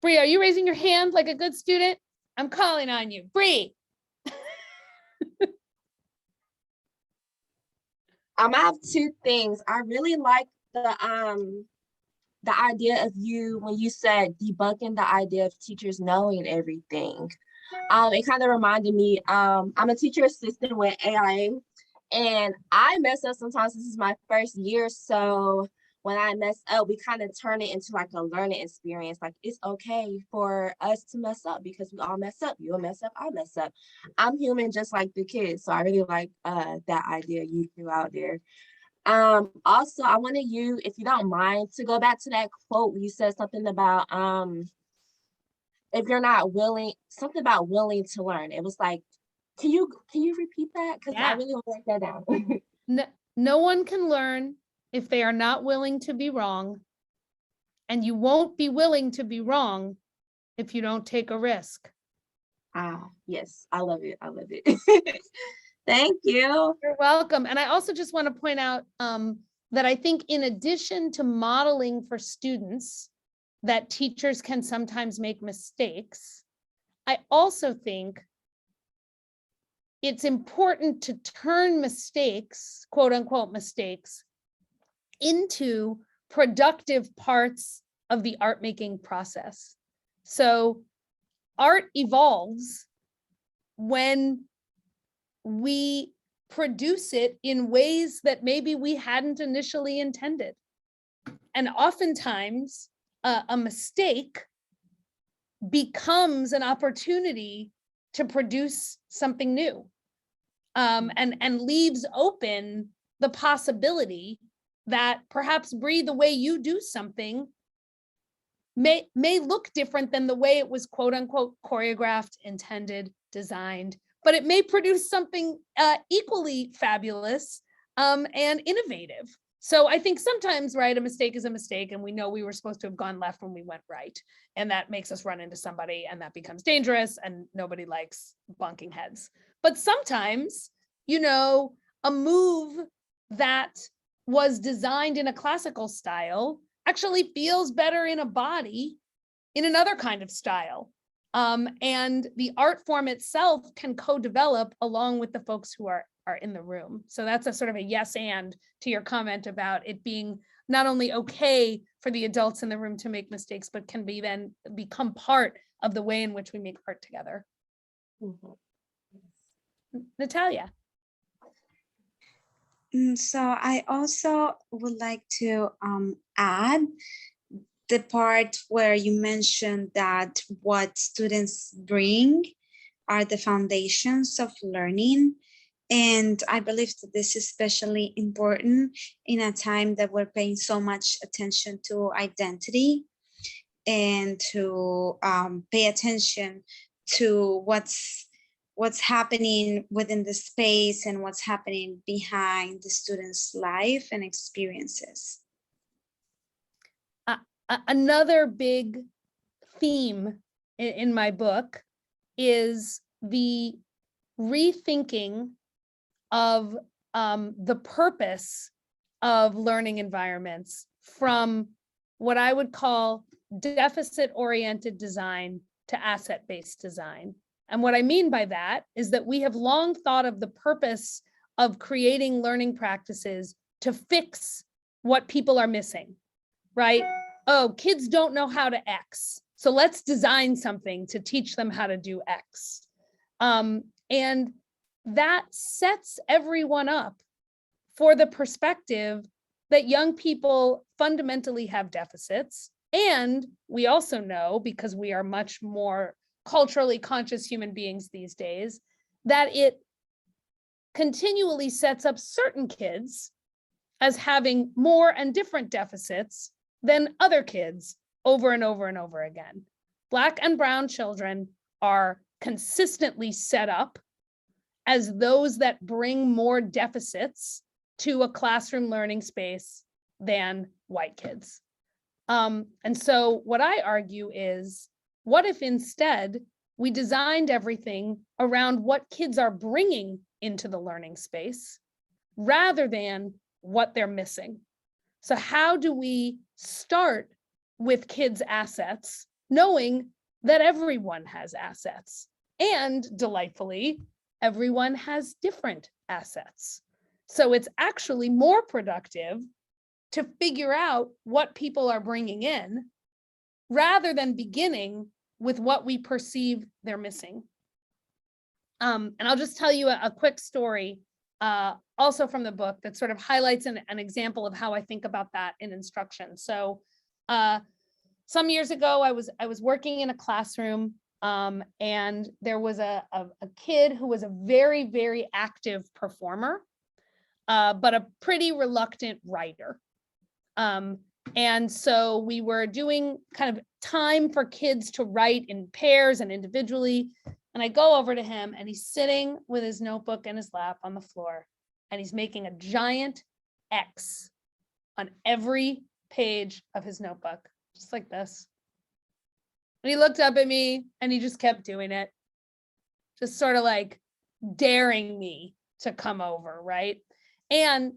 Bree, are you raising your hand like a good student? I'm calling on you. Bree. I have two things. I really like the idea of you when you said debunking the idea of teachers knowing everything. It kind of reminded me, I'm a teacher assistant with AIA, and I mess up sometimes. This is my first year, so when I mess up, we kind of turn it into like a learning experience. Like, it's okay for us to mess up because we all mess up. You'll mess up, I'll mess up. I'm human just like the kids. So I really like that idea you threw out there. Also, I wanted you, if you don't mind, to go back to that quote. You said something about if you're not willing, something about willing to learn. It was like, can you repeat that? Because I really want to write that down. No one can learn if they are not willing to be wrong, and you won't be willing to be wrong if you don't take a risk. Yes, I love it. I love it. Thank you. You're welcome. And I also just want to point out that I think in addition to modeling for students that teachers can sometimes make mistakes, I also think it's important to turn mistakes, quote unquote mistakes, into productive parts of the art making process. So art evolves when we produce it in ways that maybe we hadn't initially intended. And oftentimes a mistake becomes an opportunity to produce something new, and leaves open the possibility that perhaps, Bree, the way you do something may look different than the way it was quote unquote choreographed, intended, designed, but it may produce something equally fabulous and innovative. So I think sometimes, right, a mistake is a mistake, and we know we were supposed to have gone left when we went right, and that makes us run into somebody, and that becomes dangerous, and nobody likes bonking heads. But sometimes, you know, a move that was designed in a classical style actually feels better in a body in another kind of style. And the art form itself can co-develop along with the folks who are in the room. So that's a sort of a yes and to your comment about it being not only okay for the adults in the room to make mistakes, but can be then become part of the way in which we make art together. Natalia. So I also would like to add the part where you mentioned that what students bring are the foundations of learning. And I believe that this is especially important in a time that we're paying so much attention to identity and to pay attention to what's happening within the space and what's happening behind the student's life and experiences. Another big theme in my book is the rethinking of the purpose of learning environments from what I would call deficit-oriented design to asset-based design. And what I mean by that is that we have long thought of the purpose of creating learning practices to fix what people are missing, right? Oh, kids don't know how to X, so let's design something to teach them how to do X. And that sets everyone up for the perspective that young people fundamentally have deficits. And we also know, because we are much more culturally conscious human beings these days, that it continually sets up certain kids as having more and different deficits than other kids over and over and over again. Black and brown children are consistently set up as those that bring more deficits to a classroom learning space than white kids. And so what I argue is, what if instead we designed everything around what kids are bringing into the learning space rather than what they're missing? So how do we start with kids' assets knowing that everyone has assets, and delightfully, everyone has different assets. So it's actually more productive to figure out what people are bringing in rather than beginning with what we perceive they're missing. And I'll just tell you a quick story also from the book that sort of highlights an example of how I think about that in instruction. So some years ago, I was working in a classroom and there was a kid who was a very, very active performer, but a pretty reluctant writer. And so we were doing kind of time for kids to write in pairs and individually. And I go over to him and he's sitting with his notebook in his lap on the floor and he's making a giant X on every page of his notebook, just like this. And he looked up at me and he just kept doing it, just sort of like daring me to come over, right? And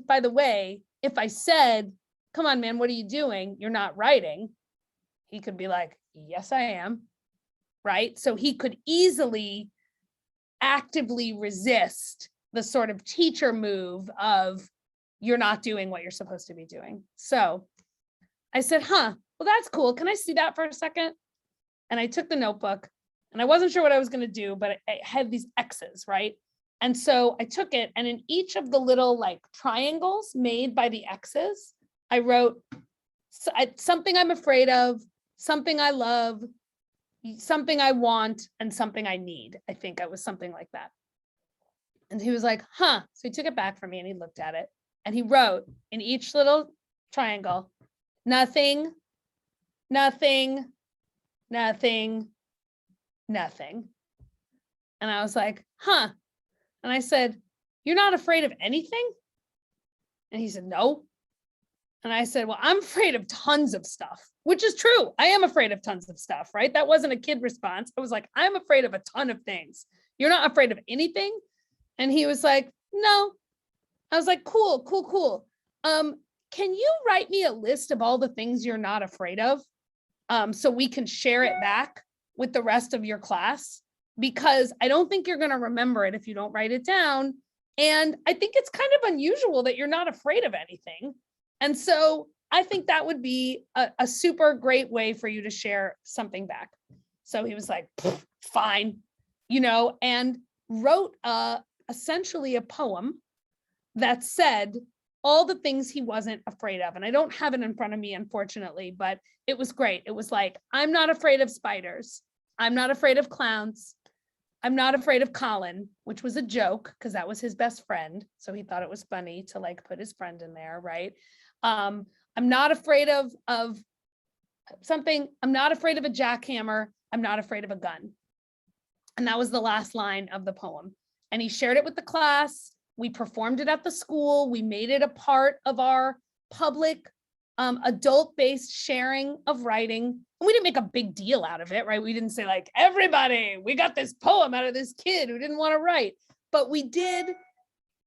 by the way, if I said, come on, man, what are you doing? You're not writing. He could be like, yes, I am. Right? So he could easily actively resist the sort of teacher move of you're not doing what you're supposed to be doing. So I said, well, that's cool. Can I see that for a second? And I took the notebook and I wasn't sure what I was going to do, but I had these X's, right? And so I took it and in each of the little like triangles made by the X's, I wrote something I'm afraid of, something I love, something I want, and something I need. I think it was something like that. And he was like, So he took it back from me and he looked at it and he wrote in each little triangle, nothing, nothing, nothing, nothing. And I was like, And I said, you're not afraid of anything? And he said, no. And I said, well, I'm afraid of tons of stuff, which is true. I am afraid of tons of stuff, right? That wasn't a kid response. I was like, I'm afraid of a ton of things. You're not afraid of anything? And he was like, no. I was like, cool. Can you write me a list of all the things you're not afraid of? So we can share it back with the rest of your class, because I don't think you're going to remember it if you don't write it down. And I think it's kind of unusual that you're not afraid of anything. And so I think that would be a super great way for you to share something back. So he was like, fine, and wrote essentially a poem that said all the things he wasn't afraid of. And I don't have it in front of me, unfortunately, but it was great. It was like, I'm not afraid of spiders. I'm not afraid of clowns. I'm not afraid of Colin, which was a joke because that was his best friend. So he thought it was funny to like put his friend in there, right? I'm not afraid of something. I'm not afraid of a jackhammer. I'm not afraid of a gun. And that was the last line of the poem. And he shared it with the class. We performed it at the school. We made it a part of our public adult-based sharing of writing. And we didn't make a big deal out of it, right? We didn't say like, everybody, we got this poem out of this kid who didn't want to write. But we did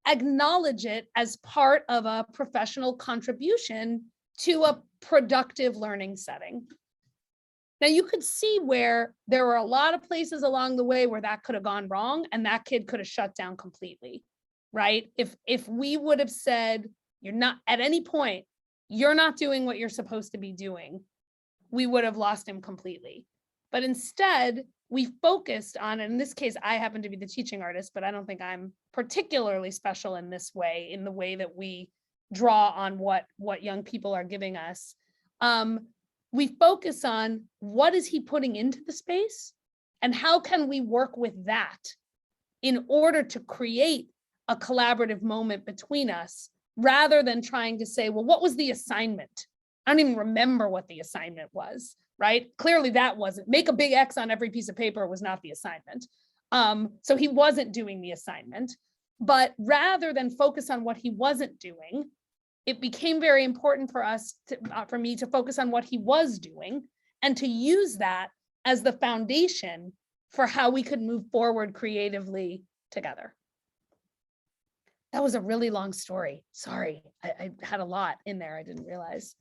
acknowledge it as part of a professional contribution to a productive learning setting. Now you could see where there were a lot of places along the way where that could have gone wrong and that kid could have shut down completely, right? If we would have said, you're not at any point, you're not doing what you're supposed to be doing, we would have lost him completely. But instead, we focused on, and in this case, I happen to be the teaching artist, but I don't think I'm particularly special in this way, in the way that we draw on what young people are giving us. We focus on what is he putting into the space and how can we work with that in order to create a collaborative moment between us, rather than trying to say, well, what was the assignment? I don't even remember what the assignment was, right? Clearly that wasn't, make a big X on every piece of paper was not the assignment. So he wasn't doing the assignment, but rather than focus on what he wasn't doing, it became very important for us for me to focus on what he was doing and to use that as the foundation for how we could move forward creatively together. That was a really long story. Sorry, I had a lot in there I didn't realize.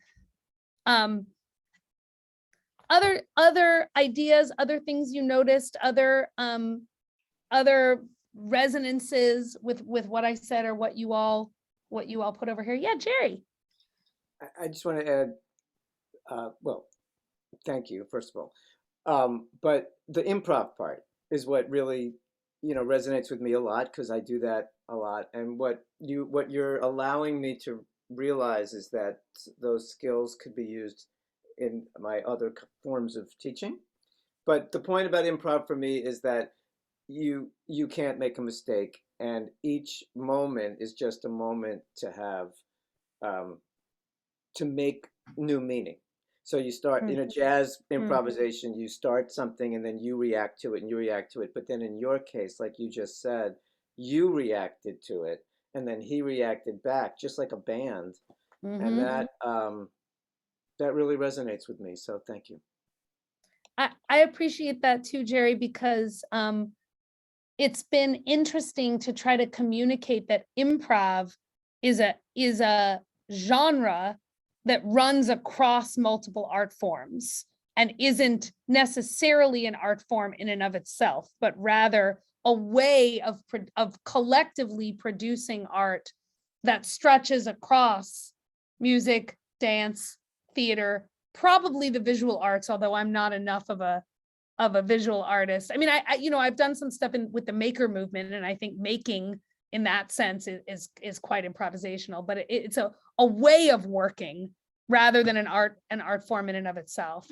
other ideas, other things you noticed, other resonances with what I said or what you all put over here? Yeah, Jerry. I just want to add, well, thank you, first of all. But the improv part is what really, resonates with me a lot, because I do that a lot. And what you're allowing me to realize is that those skills could be used in my other forms of teaching. But the point about improv for me is that you can't make a mistake, and each moment is just a moment to have to make new meaning. So you start in a jazz improvisation, you start something and then you react to it and you react to it. But then in your case, like you just said, you reacted to it and then he reacted back, just like a band. And that really resonates with me. So thank you. I appreciate that too, Jerry, because it's been interesting to try to communicate that improv is a genre that runs across multiple art forms and isn't necessarily an art form in and of itself, but rather a way of collectively producing art that stretches across music, dance, theater, probably the visual arts, although I'm not enough of a visual artist. I mean, I've done some stuff with the maker movement, and I think making in that sense is quite improvisational, but it's a way of working rather than an art form in and of itself.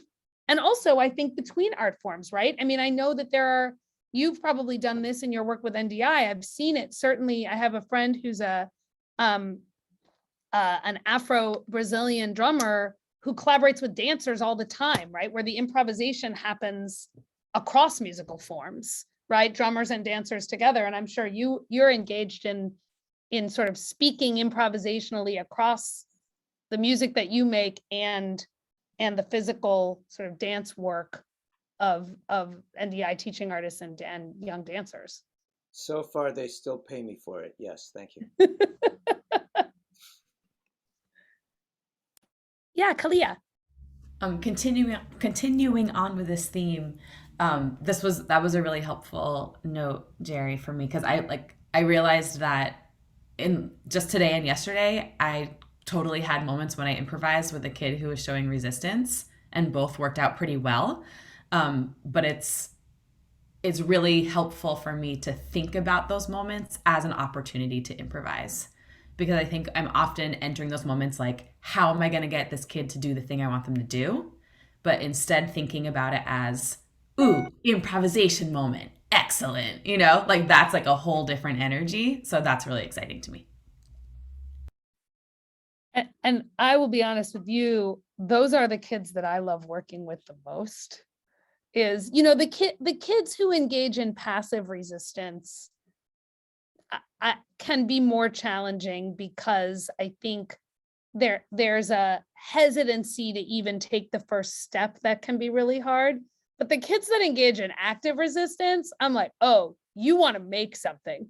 And also I think between art forms, right? I mean, I know that you've probably done this in your work with NDI. I've seen it. Certainly I have a friend who's an Afro-Brazilian drummer who collaborates with dancers all the time, right? Where the improvisation happens across musical forms, right? Drummers and dancers together. And I'm sure you're engaged in sort of speaking improvisationally across the music that you make and the physical sort of dance work of NDI teaching artists and young dancers. So far, they still pay me for it. Yes, thank you. Yeah, Kalia. Continuing on with this theme, that was a really helpful note, Jerry, for me, because I realized that in just today and yesterday, I totally had moments when I improvised with a kid who was showing resistance, and both worked out pretty well. But it's really helpful for me to think about those moments as an opportunity to improvise, because I think I'm often entering those moments like, how am I going to get this kid to do the thing I want them to do? But instead thinking about it as, ooh, improvisation moment, excellent. That's like a whole different energy. So that's really exciting to me. And I will be honest with you, those are the kids that I love working with the most. Is, the kids who engage in passive resistance can be more challenging, because I think there's a hesitancy to even take the first step that can be really hard. But the kids that engage in active resistance, I'm like, oh, you want to make something.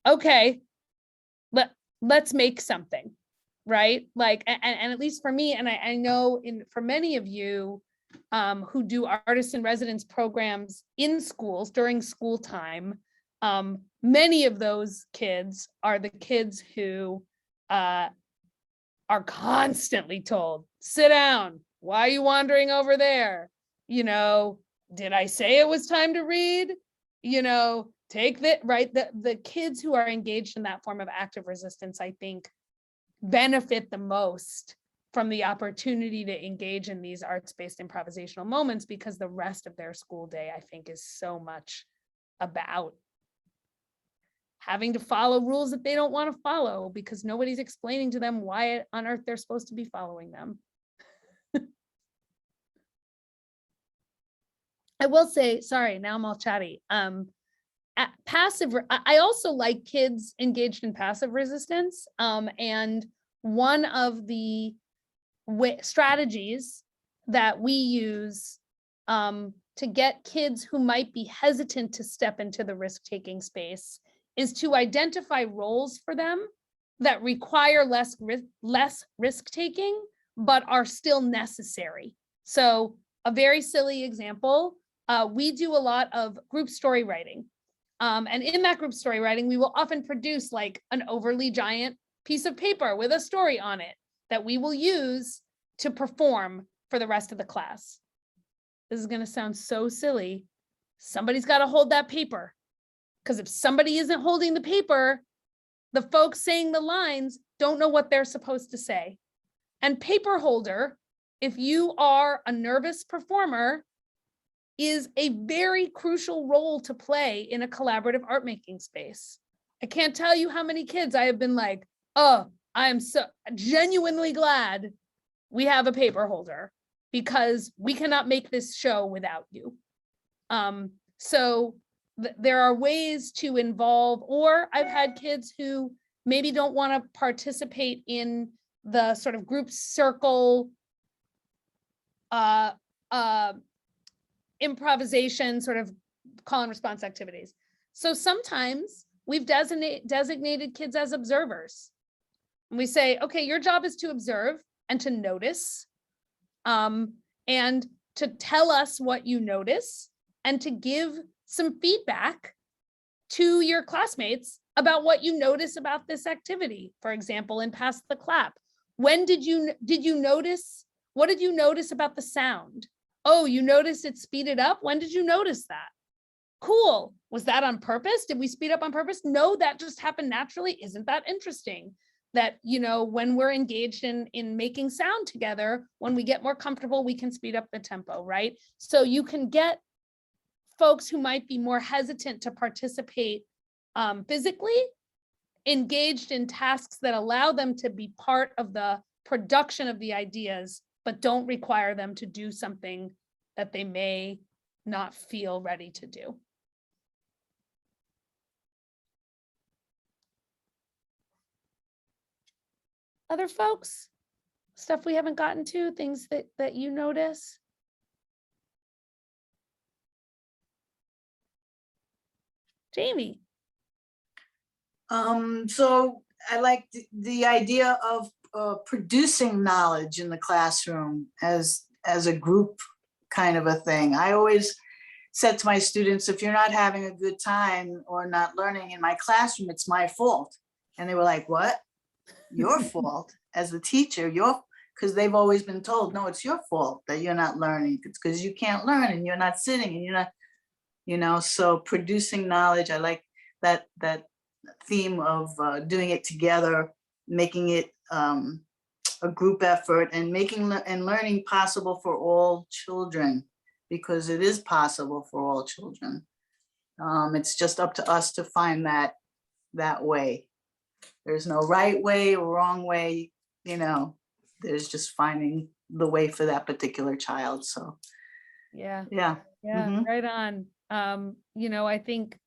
Okay, let's make something, right? And at least for me, and I know for many of you who do artist in residence programs in schools during school time, many of those kids are the kids who are constantly told, sit down, why are you wandering over there? Did I say it was time to read? Take that, right? The kids who are engaged in that form of active resistance, I think, benefit the most from the opportunity to engage in these arts-based improvisational moments, because the rest of their school day, I think, is so much about having to follow rules that they don't want to follow because nobody's explaining to them why on earth they're supposed to be following them. I will say, sorry, now I'm all chatty. I also like kids engaged in passive resistance. And one of the strategies that we use to get kids who might be hesitant to step into the risk-taking space is to identify roles for them that require less risk-taking, but are still necessary. So a very silly example, we do a lot of group story writing. And in that group story writing, we will often produce like an overly giant piece of paper with a story on it that we will use to perform for the rest of the class. This is going to sound so silly. Somebody's got to hold that paper, because if somebody isn't holding the paper, the folks saying the lines don't know what they're supposed to say. And paper holder, if you are a nervous performer, is a very crucial role to play in a collaborative art making space. I can't tell you how many kids I have been like, oh, I am so genuinely glad we have a paper holder, because we cannot make this show without you. There are ways to involve, or I've had kids who maybe don't want to participate in the sort of group circle improvisation sort of call and response activities. So sometimes we've designated kids as observers. And we say, okay, your job is to observe and to notice, and to tell us what you notice, and to give some feedback to your classmates about what you notice about this activity. For example, in Pass the Clap, when did you notice, what did you notice about the sound? Oh, you noticed it speeded up? When did you notice that? Cool. Was that on purpose? Did we speed up on purpose? No, that just happened naturally. Isn't that interesting? That, you know, when we're engaged in making sound together, when we get more comfortable, we can speed up the tempo, right? So you can get folks who might be more hesitant to participate physically engaged in tasks that allow them to be part of the production of the ideas, but don't require them to do something that they may not feel ready to do. Other folks, stuff we haven't gotten to, things that you notice? Jamie. So I like the idea of producing knowledge in the classroom as a group kind of a thing. I always said to my students, if you're not having a good time or not learning in my classroom, it's my fault. And they were like, what? Your fault as a teacher, because they've always been told, no, it's your fault that you're not learning. It's because you can't learn and you're not sitting and you're not, you know, so producing knowledge. I like that theme of doing it together, making it a group effort, and making and learning possible for all children, because it is possible for all children. It's just up to us to find that way. There's no right way or wrong way, you know, there's just finding the way for that particular child. So yeah. Mm-hmm. Right on. You know, I think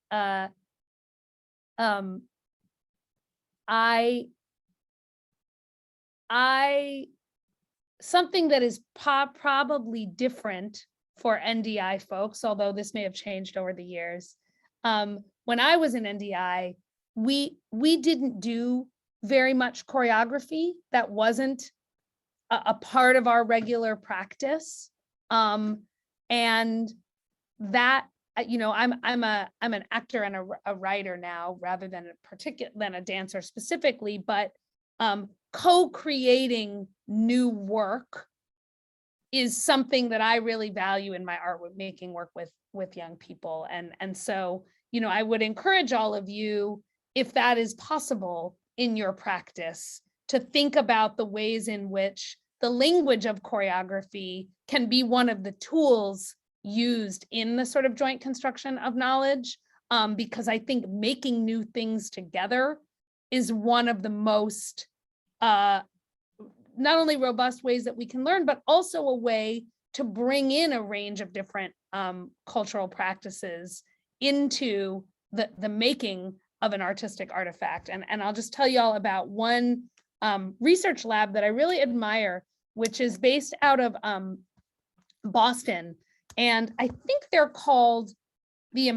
something that is probably different for NDI folks, although this may have changed over the years. When I was in NDI, we didn't do very much choreography. That wasn't a part of our regular practice. And that, you know, I'm an actor and a writer now, rather than a dancer specifically, but co-creating new work is something that I really value in my art making work with young people. And so, you know, I would encourage all of you, if that is possible in your practice, to think about the ways in which the language of choreography can be one of the tools used in the sort of joint construction of knowledge, because I think making new things together is one of the most not only robust ways that we can learn, but also a way to bring in a range of different cultural practices into the making of an artistic artifact. And I'll just tell you all about one research lab that I really admire, which is based out of Boston. And I think they're called the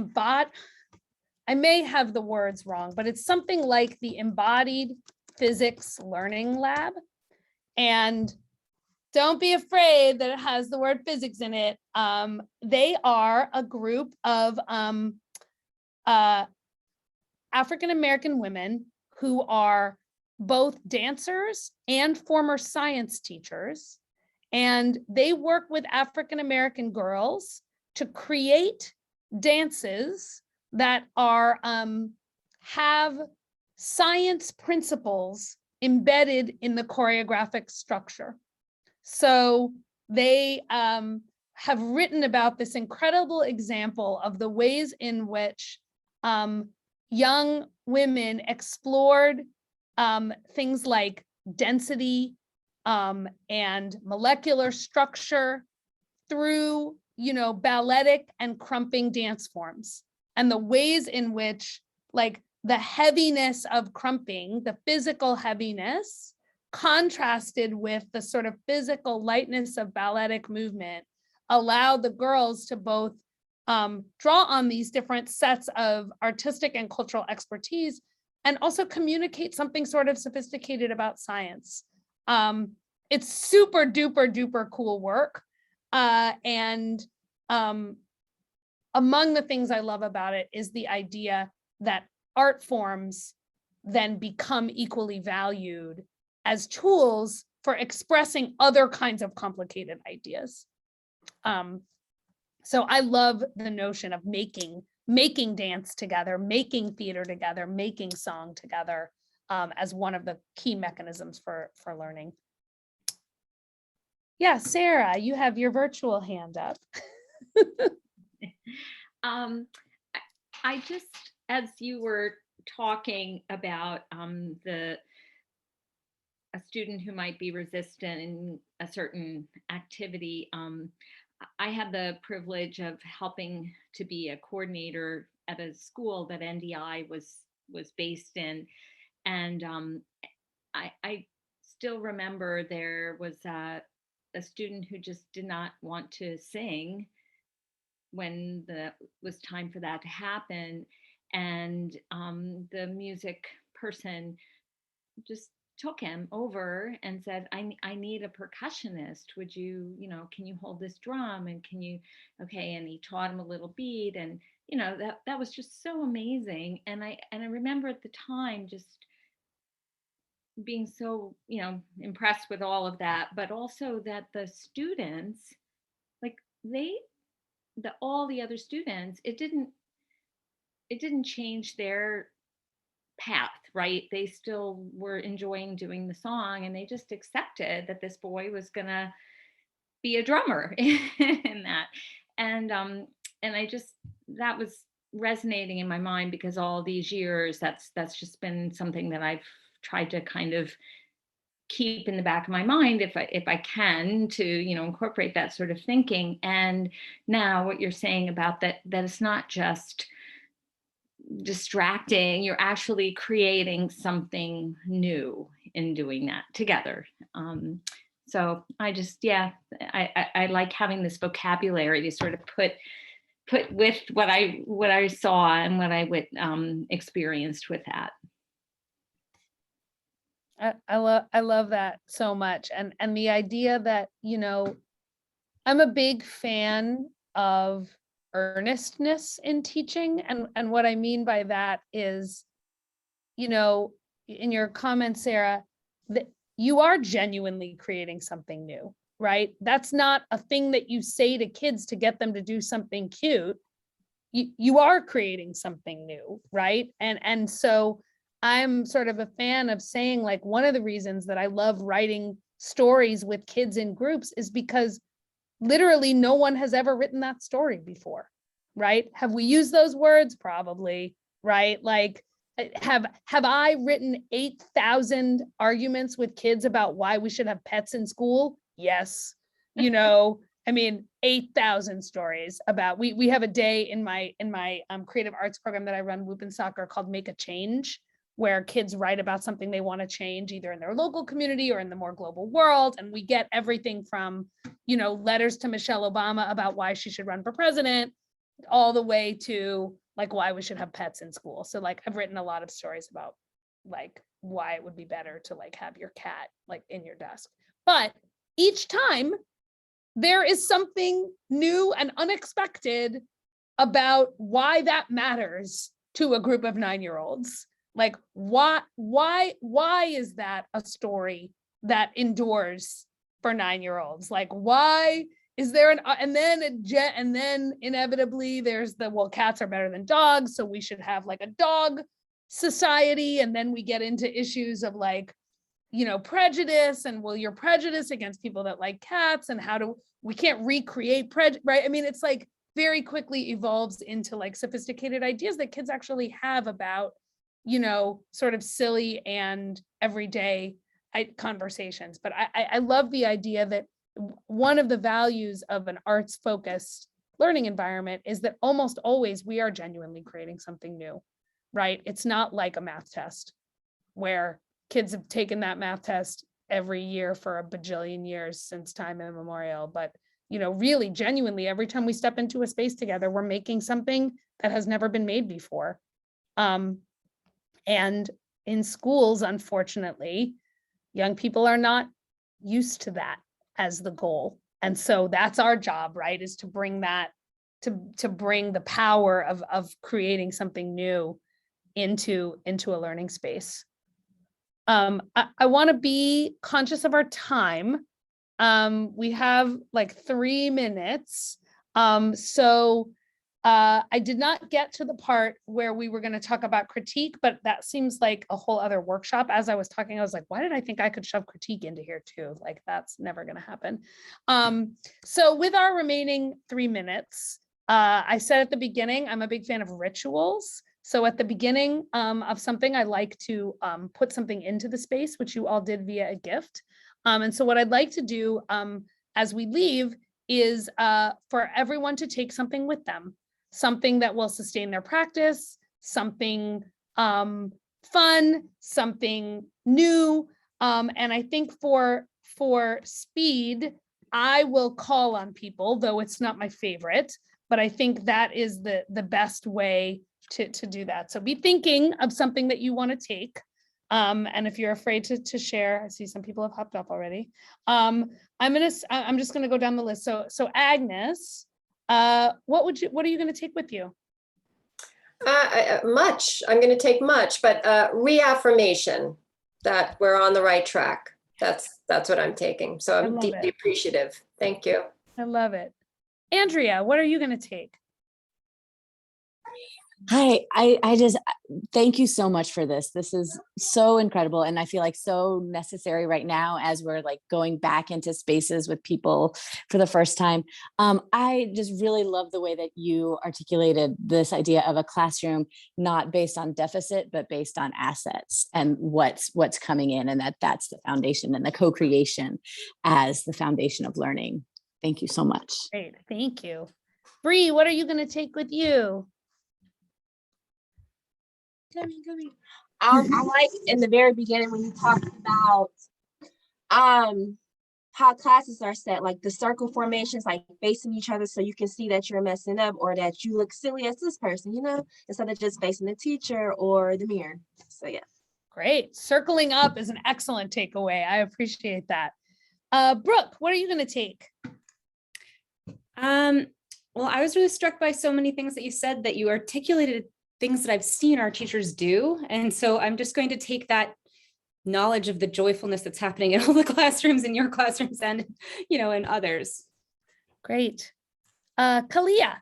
I may have the words wrong, but it's something like the Embodied Physics Learning Lab. And don't be afraid that it has the word physics in it. They are a group of African-American women who are both dancers and former science teachers. And they work with African-American girls to create dances that are have science principles embedded in the choreographic structure. So they have written about this incredible example of the ways in which young women explored things like density and molecular structure through, balletic and crumping dance forms, and the ways in which, like, the heaviness of crumping, the physical heaviness, contrasted with the sort of physical lightness of balletic movement, allowed the girls to both draw on these different sets of artistic and cultural expertise, and also communicate something sort of sophisticated about science. It's super duper duper cool work. And among the things I love about it is the idea that art forms then become equally valued as tools for expressing other kinds of complicated ideas. So I love the notion of making dance together, making theater together, making song together as one of the key mechanisms for learning. Yeah, Sarah, you have your virtual hand up. I just, as you were talking about a student who might be resistant in a certain activity, I had the privilege of helping to be a coordinator at a school that NDI was based in, and I still remember there was a student who just did not want to sing when it was time for that to happen, and the music person just took him over and said, I need a percussionist. Would you, can you hold this drum, and can you, okay. And he taught him a little beat, and that was just so amazing. And I remember at the time just being so, impressed with all of that, but also that the students, like all the other students, it didn't change their path, right? They still were enjoying doing the song, and they just accepted that this boy was gonna be a drummer in that. And I just, that was resonating in my mind, because all these years that's just been something that I've tried to kind of keep in the back of my mind, if I can, to incorporate that sort of thinking. And now what you're saying about that it's not just distracting, you're actually creating something new in doing that together. So I just, I like having this vocabulary to sort of put with what I saw and what I experienced with that. I love that so much. And the idea that, I'm a big fan of earnestness in teaching. And what I mean by that is, in your comments, Sarah, that you are genuinely creating something new, right? That's not a thing that you say to kids to get them to do something cute. You are creating something new, right? And so I'm sort of a fan of saying, like, one of the reasons that I love writing stories with kids in groups is because literally no one has ever written that story before, right? Have we used those words? Probably, right? Like, have I written 8,000 arguments with kids about why we should have pets in school? Yes. 8,000 stories about, we have a day in my creative arts program that I run, Whoop and Soccer, called Make a Change, where kids write about something they want to change, either in their local community or in the more global world. And we get everything from, letters to Michelle Obama about why she should run for president, all the way to, like, why we should have pets in school. So, like, I've written a lot of stories about, like, why it would be better to, like, have your cat, like, in your desk. But each time there is something new and unexpected about why that matters to a group of 9-year-olds. Like, why is that a story that endures for 9-year-olds? Like, why is there and then inevitably there's well, cats are better than dogs, so we should have like a dog society. And then we get into issues of like, prejudice, and well, you're prejudiced against people that like cats, and we can't recreate prejudice, right? I mean, it's like very quickly evolves into like sophisticated ideas that kids actually have about, sort of silly and everyday conversations. But I love the idea that one of the values of an arts focused learning environment is that almost always we are genuinely creating something new, right? It's not like a math test where kids have taken that math test every year for a bajillion years since time immemorial. But, really genuinely, every time we step into a space together, we're making something that has never been made before. And in schools, unfortunately, young people are not used to that as the goal. And so that's our job, right? Is to bring that, to bring the power of creating something new into a learning space. I want to be conscious of our time. We have like 3 minutes. So I did not get to the part where we were going to talk about critique, but that seems like a whole other workshop. As I was talking, I was like, why did I think I could shove critique into here too? Like, that's never going to happen. So with our remaining 3 minutes, I said at the beginning, I'm a big fan of rituals. So at the beginning of something, I like to put something into the space, which you all did via a gift. And so what I'd like to do as we leave is for everyone to take something with them, something that will sustain their practice, something fun, something new. And I think for speed, I will call on people, though it's not my favorite, but I think that is the best way to do that. So be thinking of something that you want to take. And if you're afraid to share, I see some people have hopped up already. I'm just gonna go down the list. So Agnes, what are you gonna take with you? Much. I'm gonna take much, but reaffirmation that we're on the right track. That's what I'm taking. So I'm deeply appreciative. Thank you. I love it. Andrea, what are you gonna take? Hi, I just thank you so much for this. This is so incredible. And I feel like so necessary right now as we're like going back into spaces with people for the first time. I just really love the way that you articulated this idea of a classroom, not based on deficit, but based on assets and what's coming in, and that's the foundation, and the co-creation as the foundation of learning. Thank you so much. Great, thank you. Bree, what are you going to take with you? I like in the very beginning when you talked about how classes are set, like the circle formations, like facing each other so you can see that you're messing up or that you look silly as this person, instead of just facing the teacher or the mirror. So yeah. Great. Circling up is an excellent takeaway. I appreciate that. Brooke, what are you going to take? Well, I was really struck by so many things that you said, that you articulated things that I've seen our teachers do. And so I'm just going to take that knowledge of the joyfulness that's happening in all the classrooms, in your classrooms, and, in others. Great. Kalia.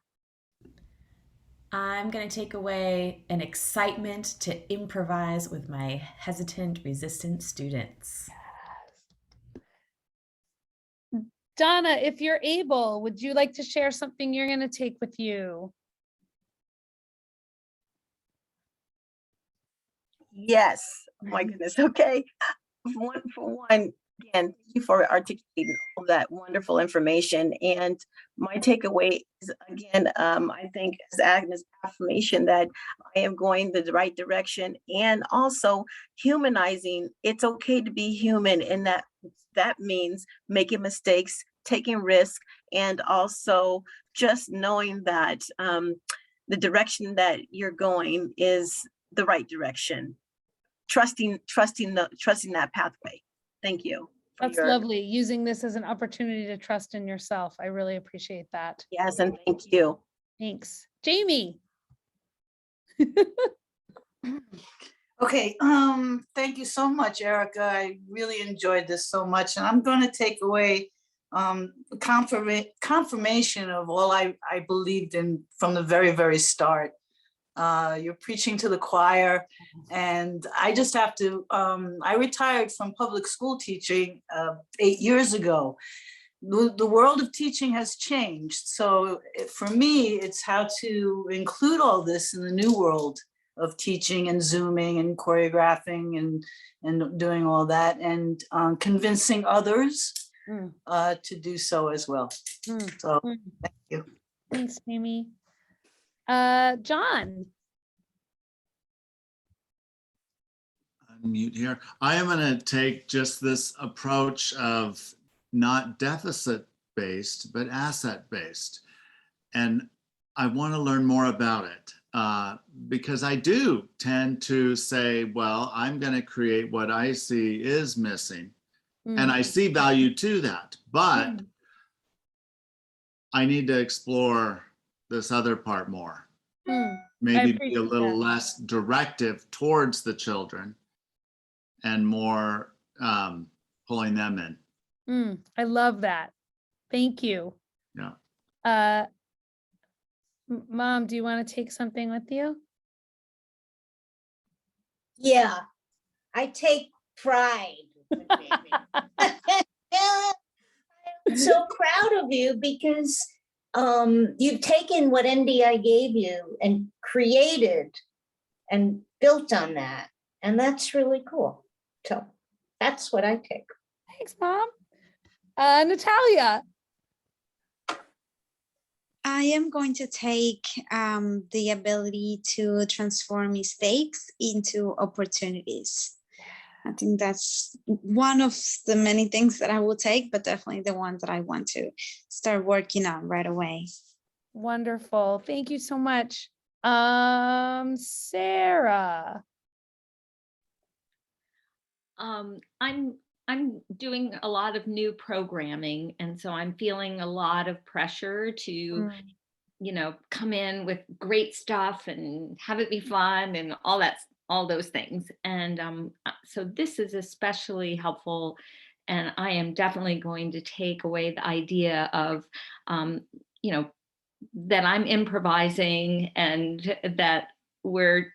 I'm going to take away an excitement to improvise with my hesitant, resistant students. Donna, if you're able, would you like to share something you're going to take with you? Yes. Oh my goodness. Okay. For one, again, thank you for articulating all that wonderful information. And my takeaway is, again, I think as Agnes' affirmation that I am going the right direction, and also humanizing. It's okay to be human, and that means making mistakes, taking risks, and also just knowing that the direction that you're going is the right direction. Trusting that pathway. Thank you That's lovely. Using this as an opportunity to trust in yourself. I really appreciate that. Yes, and thank you. Thanks. Jamie. Okay, thank you so much, Erica. I really enjoyed this so much, and I'm going to take away confirmation of all I believed in from the very, very start. You're preaching to the choir, and I just have to, I retired from public school teaching 8 years ago. The world of teaching has changed. So for me, it's how to include all this in the new world of teaching and Zooming and choreographing and doing all that, and convincing others to do so as well. So thank you. Thanks, Amy. John. Unmute here. I am going to take just this approach of not deficit-based, but asset-based. And I want to learn more about it because I do tend to say, well, I'm going to create what I see is missing. And I see value to that, but I need to explore this other part more. Maybe be a little less directive towards the children and more pulling them in. I love that. Thank you. Yeah. Mom, do you want to take something with you? Yeah, I take pride. I'm so proud of you because you've taken what NDI gave you and created and built on that. And that's really cool. So that's what I take. Thanks, Mom. Natalia. I am going to take the ability to transform mistakes into opportunities. I think that's one of the many things that I will take, but definitely the one that I want to start working on right away. Wonderful. Thank you so much. Sarah. I'm doing a lot of new programming, and so I'm feeling a lot of pressure to come in with great stuff and have it be fun and all those things. And so this is especially helpful, and I am definitely going to take away the idea of that I'm improvising and that we're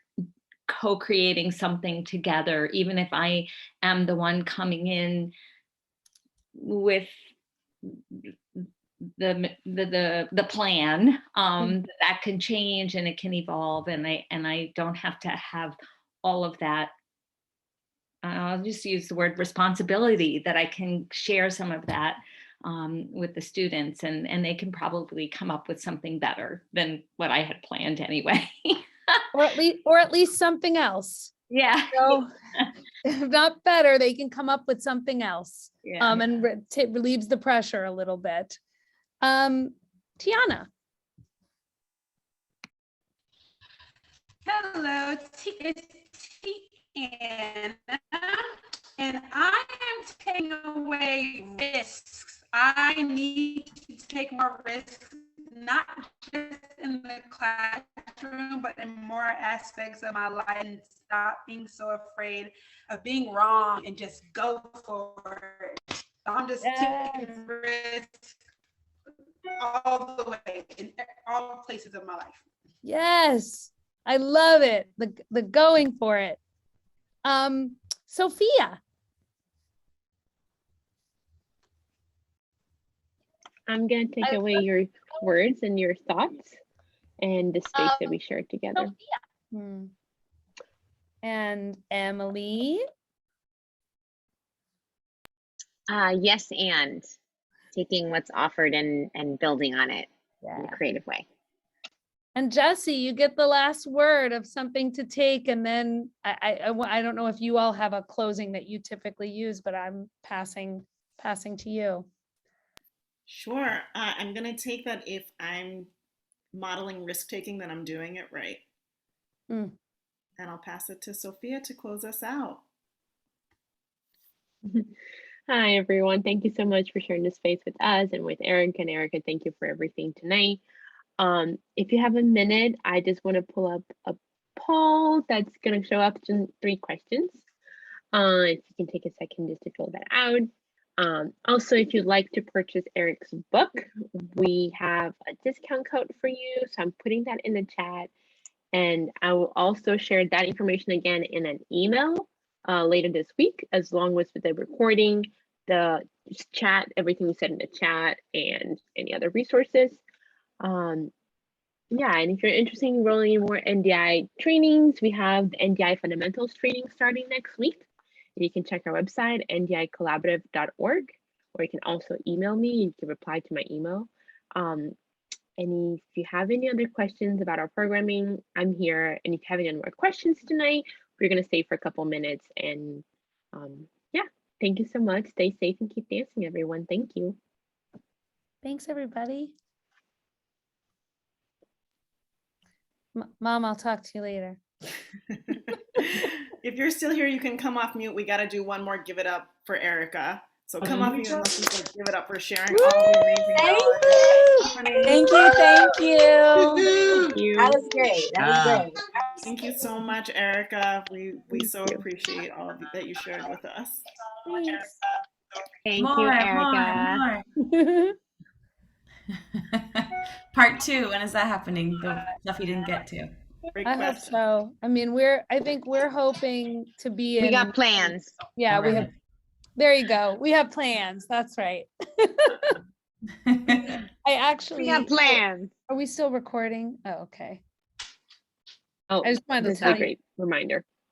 co-creating something together, even if I am the one coming in with the plan. That can change and it can evolve, and I don't have to have all of that. I'll just use the word responsibility, that I can share some of that with the students, and they can probably come up with something better than what I had planned anyway. or at least something else. Yeah. So if not better, they can come up with something else. Yeah. And relieves the pressure a little bit. Tiana. Hello, it's Tiana, and I am taking away risks. I need to take more risks, not just in the classroom, but in more aspects of my life, and stop being so afraid of being wrong and just go for it. So I'm just taking risks all the way in all places of my life. Yes, I love it. The going for it. Sophia. I'm going to take away your words and your thoughts and the space that we shared together. And Emily. Yes, and taking what's offered and building on it in a creative way. And Jesse, you get the last word of something to take, and then I don't know if you all have a closing that you typically use, but I'm passing to you. Sure. I'm going to take that if I'm modeling risk-taking, then I'm doing it right. And I'll pass it to Sophia to close us out. Hi, everyone. Thank you so much for sharing this space with us and with Eric. And Erica, thank you for everything tonight. If you have a minute, I just want to pull up a poll that's going to show up in 3 questions. If you can take a second just to fill that out. Also, if you'd like to purchase Eric's book, we have a discount code for you. So I'm putting that in the chat. And I will also share that information again in an email later this week, as long as with the recording, the chat, everything we said in the chat, and any other resources. Yeah, and if you're interested in enrolling in more NDI trainings, we have the NDI fundamentals training starting next week. You can check our website, ndicollaborative.org, or you can also email me. You can reply to my email. And if you have any other questions about our programming, I'm here. And if you have any more questions tonight, we're going to stay for a couple minutes. And yeah, thank you so much. Stay safe and keep dancing, everyone. Thank you. Thanks, everybody. Mom, I'll talk to you later. If you're still here, you can come off mute. We got to do one more give it up for Erica. So come off mute and let's just give it up for sharing all the amazing knowledge. Thank you. Thank you. That was great. That was great. Thank you so much, Erica. We so appreciate all that you shared with us. Thanks. Thank More, you, Erica. more. Part 2, when is that happening? The stuff you didn't get to. I hope so. I mean, I think we're hoping to be in. We got plans. Yeah, we have. There you go. We have plans. That's right. I actually. We have plans. Are we still recording? Oh, okay. Oh, I just wanted to this is tell a great reminder.